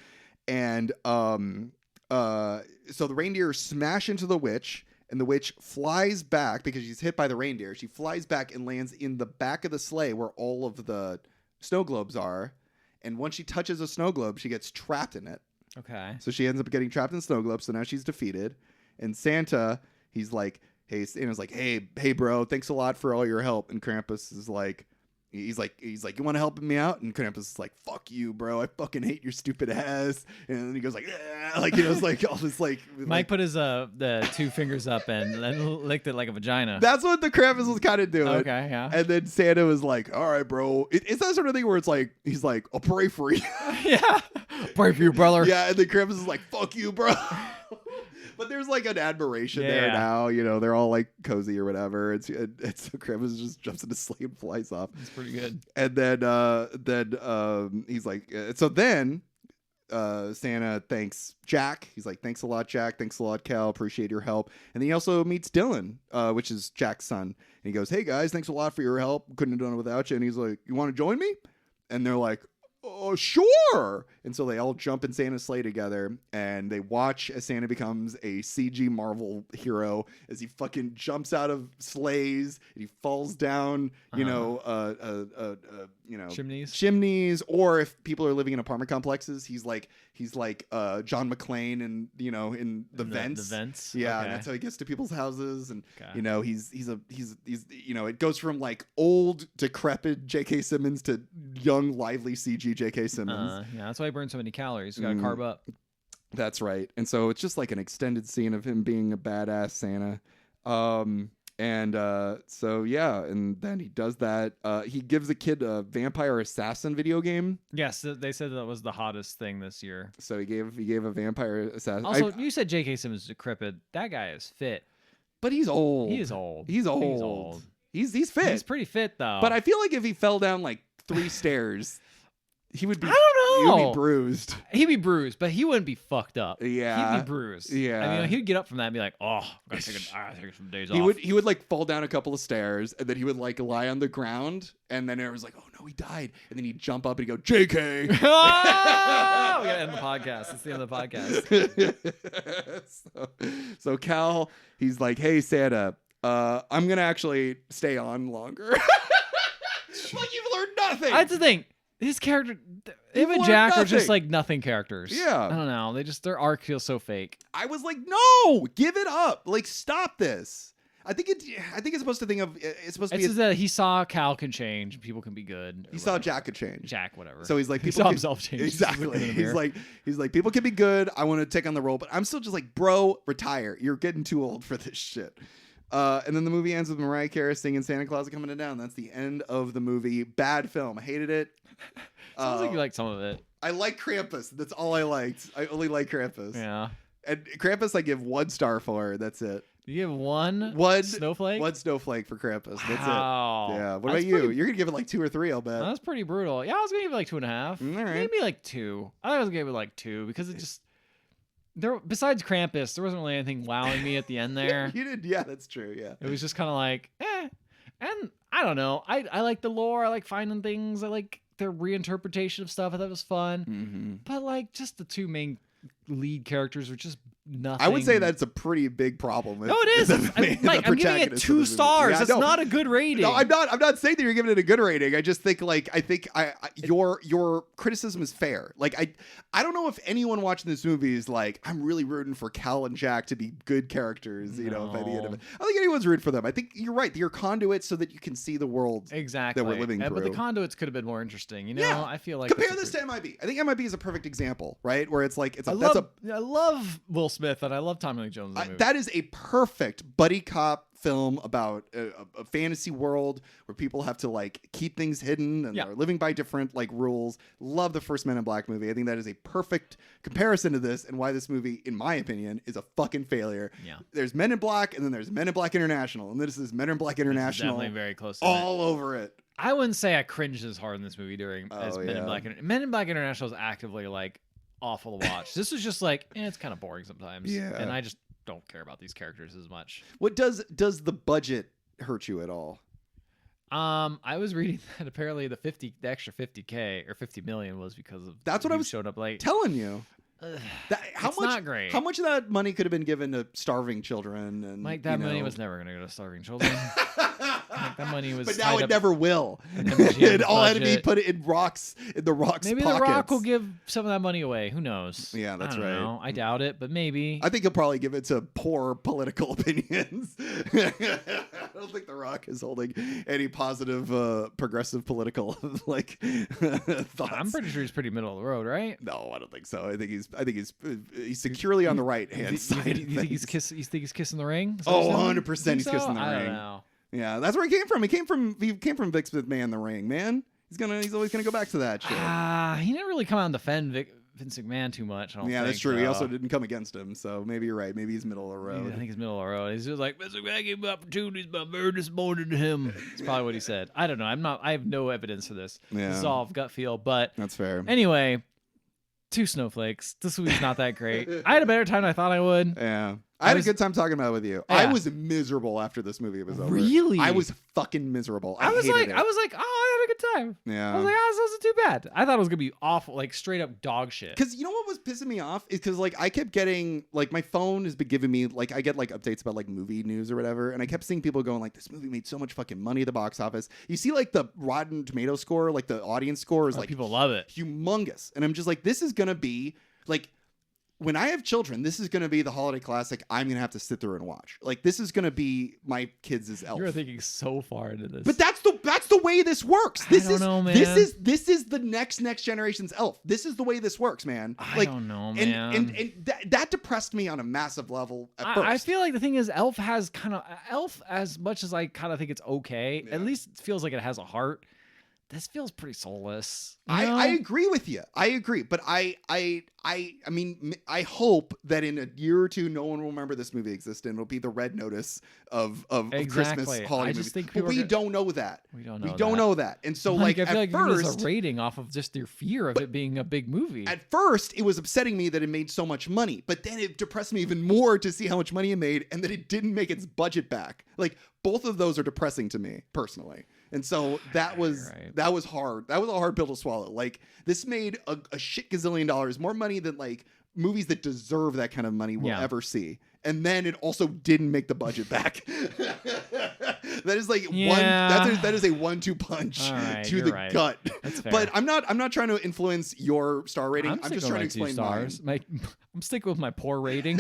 And so the reindeer smash into the witch, and the witch flies back because she's hit by the reindeer. She flies back and lands in the back of the sleigh where all of the snow globes are. And once she touches a snow globe, she gets trapped in it. Okay. So she ends up getting trapped in the snow globe. So now she's defeated. And Santa's like, hey, bro, thanks a lot for all your help. And Krampus is like, He's like, you want to help me out? And Krampus is like, fuck you, bro. I fucking hate your stupid ass. And then he goes like, like, you know, it's like all this like. Mike put his the 2 fingers up and licked it like a vagina. That's what the Krampus was kind of doing. Okay, yeah. And then Santa was like, all right, bro. It's that sort of thing where it's like, he's like, I'll pray for you. Yeah. Pray for you, brother. Yeah, and then Krampus is like, fuck you, bro. But there's like an admiration there now. You know, they're all like cozy or whatever. It's so Krampus just jumps into sleigh and flies off. It's pretty good. And then he's like, so then Santa thanks Jack. He's like, thanks a lot, Jack. Thanks a lot, Cal. Appreciate your help. And then he also meets Dylan, which is Jack's son. And he goes, hey guys, thanks a lot for your help. Couldn't have done it without you. And he's like, you want to join me? And they're like, oh, sure. And so they all jump in Santa's sleigh together and they watch as Santa becomes a CG Marvel hero as he fucking jumps out of sleighs and he falls down, you know, chimneys. Or if people are living in apartment complexes, he's like John McClane and, you know, in the vents. The vents. Yeah. Okay. And that's how he gets to people's houses. And, you know, he's you know, it goes from like old decrepit JK Simmons to young, lively CG JK Simmons. Yeah, that's why he burns so many calories. He's got to carb up. That's right. And so it's just like an extended scene of him being a badass Santa. So yeah, and then he does that. He gives a kid a vampire assassin video game. Yes, they said that was the hottest thing this year. So he gave a vampire assassin. Also, you said J.K. Simmons is decrepit. That guy is fit. But he's old. He is old. He's old. He's fit. He's pretty fit though. But I feel like if he fell down like 3 stairs, he would be. I don't know. He would be bruised. He'd be bruised, but he wouldn't be fucked up. Yeah. He'd be bruised. Yeah. I mean, he'd get up from that and be like, "Oh, I gotta take some days off." He would like fall down a couple of stairs, and then he would like lie on the ground, and then it was like, "Oh no, he died!" And then he'd jump up and he'd go, "JK." Oh, we gotta end the podcast. It's the end of the podcast. So Cal, he's like, "Hey Santa, I'm gonna actually stay on longer." Like you've learned nothing. That's the thing. His character, him and Jack are just like nothing characters. Yeah. I don't know. Their arc feels so fake. I was like, no, give it up. Like, stop this. I think it's supposed to think of it's supposed to be. It's that he saw Cal can change, people can be good. He saw Jack could change. Jack, whatever. So he's like, he people saw can, himself change. Exactly. He's like, people can be good. I want to take on the role, but I'm still just like, bro, retire. You're getting too old for this shit. And then the movie ends with Mariah Carey singing "Santa Claus is Coming to Town." That's the end of the movie. Bad film. I hated it. Sounds like you liked some of it. I like Krampus. That's all I liked. I only like Krampus. Yeah. And Krampus, I give 1 star for. That's it. You give one snowflake? 1 snowflake for Krampus. That's wow. it. Yeah. What about you? You're gonna give it like 2 or 3, I'll bet. That's pretty brutal. Yeah, I was gonna give it like 2.5. All right. Maybe like 2. I thought I was gonna give it like 2 because it just besides Krampus, there wasn't really anything wowing me at the end there. You did, yeah, that's true. Yeah. It was just kind of like, and I don't know. I like the lore. I like finding things. I like their reinterpretation of stuff. I thought it was fun. Mm-hmm. But like, just the 2 main lead characters were just nothing. I would say that's a pretty big problem. No, it is. I'm giving it 2 stars. Yeah, that's not a good rating. No, I'm not saying that you're giving it a good rating. I just think your criticism is fair. Like I don't know if anyone watching this movie is like, I'm really rooting for Cal and Jack to be good characters. You know, by the end of it, I don't think anyone's rooting for them. I think you're right. They're conduits so that you can see the world exactly that we're living through. But the conduits could have been more interesting. You know, yeah. I feel like compare this to MIB. I think MIB is a perfect example, right? Where it's like I love Will Smith and I love Tommy Lee Jones. That is a perfect buddy cop film about a fantasy world where people have to like keep things hidden and they're living by different like rules. Love the first Men in Black movie. I think that is a perfect comparison to this and why this movie, in my opinion, is a fucking failure. Yeah. There's Men in Black and then there's Men in Black International, and this is Men in Black International. Definitely very close to all over it. I wouldn't say I cringed as hard in this movie as Men in Black. Men in Black International is actively like awful to watch. This was just like, it's kind of boring sometimes. Yeah. And I just don't care about these characters as much. What does the budget hurt you at all? I was reading that apparently the extra 50K or 50 million was because of that's what I was showed up late. Telling you. It's not great. How much of that money could have been given to starving children? And Mike, that money was never going to go to starving children. Mike, that money was. But now tied it up never will. in MGM's It all had to be budget. put in the Rock's Maybe pockets. The Rock will give some of that money away. Who knows? Yeah, that's I don't right. know. I doubt it, but maybe. I think he'll probably give it to poor political opinions. I don't think The Rock is holding any positive, progressive political like thoughts. I'm pretty sure he's pretty middle of the road, right? No, I don't think so. I think he's securely on the right hand side. You think he's kissing the ring? Is that Oh, what you're saying? 100% Think he's kissing the I ring. don't know. Yeah, that's where he came from. He came from Vic McMahon, the ring, man. He's always gonna go back to that shit. He didn't really come out and defend Vince McMahon too much. I don't Yeah, think, that's true. He though. also didn't come against him, so maybe you're right. Maybe he's middle of the road. I think he's middle of the road. He's just like, Vince McMahon gave me opportunities, but I'm very disappointed in him. That's probably what he said. I don't know. I have no evidence for this. Yeah. This is all gut feel. But That's fair. anyway, two snowflakes. This movie's not that great. I had a better time than I thought I would. Yeah. I had a good time talking about it with you. Yeah. I was miserable after this movie was over. Really? I was fucking miserable. I was hated like, it. oh, I had a good time. Yeah. I was like, this wasn't too bad. I thought it was gonna be awful, like straight up dog shit. Because you know what was pissing me off is because like I kept getting like my phone has been giving me like I get like updates about like movie news or whatever, and I kept seeing people going like this movie made so much fucking money at the box office. You see like the Rotten Tomato score, like the audience score is like People love it. humongous, and I'm just like this is gonna be like. When I have children, this is going to be the holiday classic I'm going to have to sit through and watch. Like this is going to be my kids' Elf. You're thinking so far into this. But that's the way this works. I don't know, man. This is the next generation's Elf. This is the way this works, man. I don't know, man. And that depressed me on a massive level at first. I feel like the thing is, Elf, as much as I kind of think it's okay, Yeah. at least it feels like it has a heart. This feels pretty soulless. You I know? agree with you. I agree, but I mean, I hope that in a year or two, no one will remember this movie existed. And it'll be the Red Notice of Exactly. Christmas holiday I just movies. think But people we are don't know that. We don't know. We don't know that. And so, like, I feel at like you're giving us first, a rating off of just your fear of it being a big movie. at first, it was upsetting me that it made so much money, but then it depressed me even more to see how much money it made and that it didn't make its budget back. Like, both of those are depressing to me personally. And so that was Right. that was hard. That was a hard pill to swallow. Like, this made a shit gazillion dollars, more money than like movies that deserve that kind of money will Yeah. ever see. And then it also didn't make the budget back. That is like Yeah. that is a 1-2 punch All right, to you're the right. gut. That's fair. But I'm not trying to influence your star rating. I'm just sticking trying to with my explain 2 mine. stars. I'm sticking with my poor rating.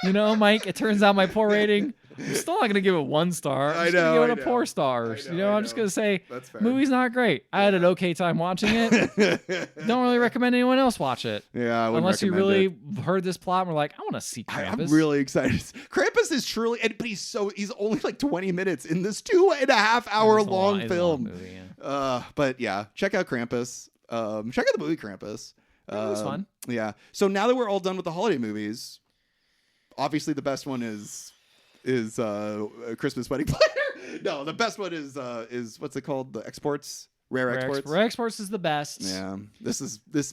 You know, Mike, it turns out my poor rating, I'm still not going to give it 1 star. I'm I just know, going I to give it a know. 4 stars. I You know, know, I I'm just know. going to say, That's fair. movie's not great. I had an okay time watching it. Don't really recommend anyone else watch it. Yeah, I wouldn't Unless you recommend really it. heard this plot and were like, I want to see I'm Krampus. really excited. Krampus is truly, but he's only like 20 minutes in this 2.5 hour It's a long it's a film. movie, yeah. But yeah, check out Krampus. Check out the movie Krampus. It was fun. Yeah. So now that we're all done with the holiday movies, obviously the best one is a Christmas Wedding Planner. No, the best one is what's it called? The Exports. Rare Exports. Rare Exports is the best. Yeah. This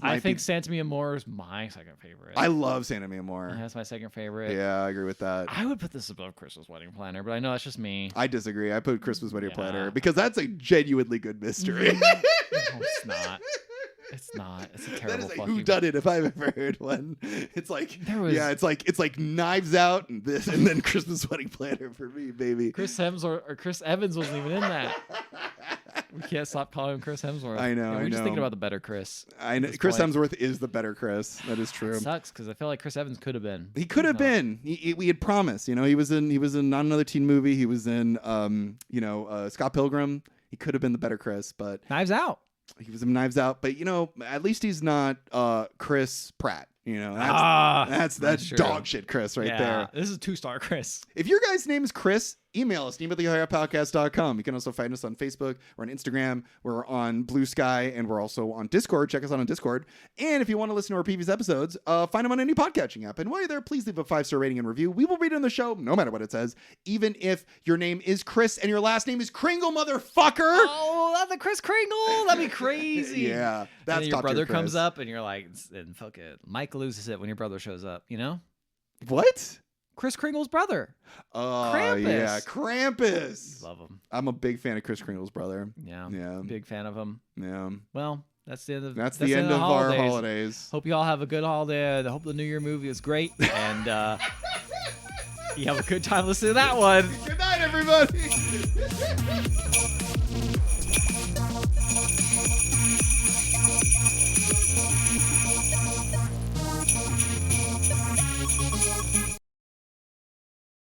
might I think be, Santa Mia Moore is my second favorite. I love Santa Mia Moore. That's my second favorite. Yeah, I agree with that. I would put this above Christmas Wedding Planner, but I know that's just me. I disagree. I put Christmas Wedding Yeah. Planner because that's a genuinely good mystery. No, it's not. It's not. It's a That terrible is a fucking. whodunit if I've ever heard one. It's like it's like Knives Out and this, and then Christmas Wedding Planner for me, baby. Chris Hemsworth or Chris Evans wasn't even in that. We can't stop calling him Chris Hemsworth. I know, Yeah, I we're just know. thinking about the better Chris. I know this Chris point. Hemsworth is the better Chris. That is true. It sucks because I feel like Chris Evans could have been. He could have He's not. been. We had promised. You know, he was in Not Another Teen Movie. He was in Scott Pilgrim. He could have been the better Chris, but Knives Out. he was in Knives Out. But you know, at least he's not Chris Pratt. You know, that's true. dog shit Chris right there. This is 2-star Chris. If your guy's name is Chris, email us, team@thehighuppodcast.com. You can also find us on Facebook. We're on Instagram. We're on Blue Sky, and we're also on Discord. Check us out on Discord. And if you want to listen to our previous episodes, find them on any podcatching app. And while you're there, please leave a 5-star rating and review. We will read it on the show, no matter what it says, even if your name is Chris and your last name is Kringle, motherfucker. Oh, that's a Chris Kringle. That'd be crazy. Yeah, And that's then your top tier brother comes Chris. up and you're like, and fuck it. Mike loses it when your brother shows up, you know? What? Chris Kringle's brother. Oh, yeah, Krampus. Love him. I'm a big fan of Chris Kringle's brother. Yeah. Yeah. Big fan of him. Yeah. Well, That's the end of That's the end of our holidays. holidays. Hope you all have a good holiday. I hope the New Year movie is great, and you have a good time listening to that one. Good night, everybody.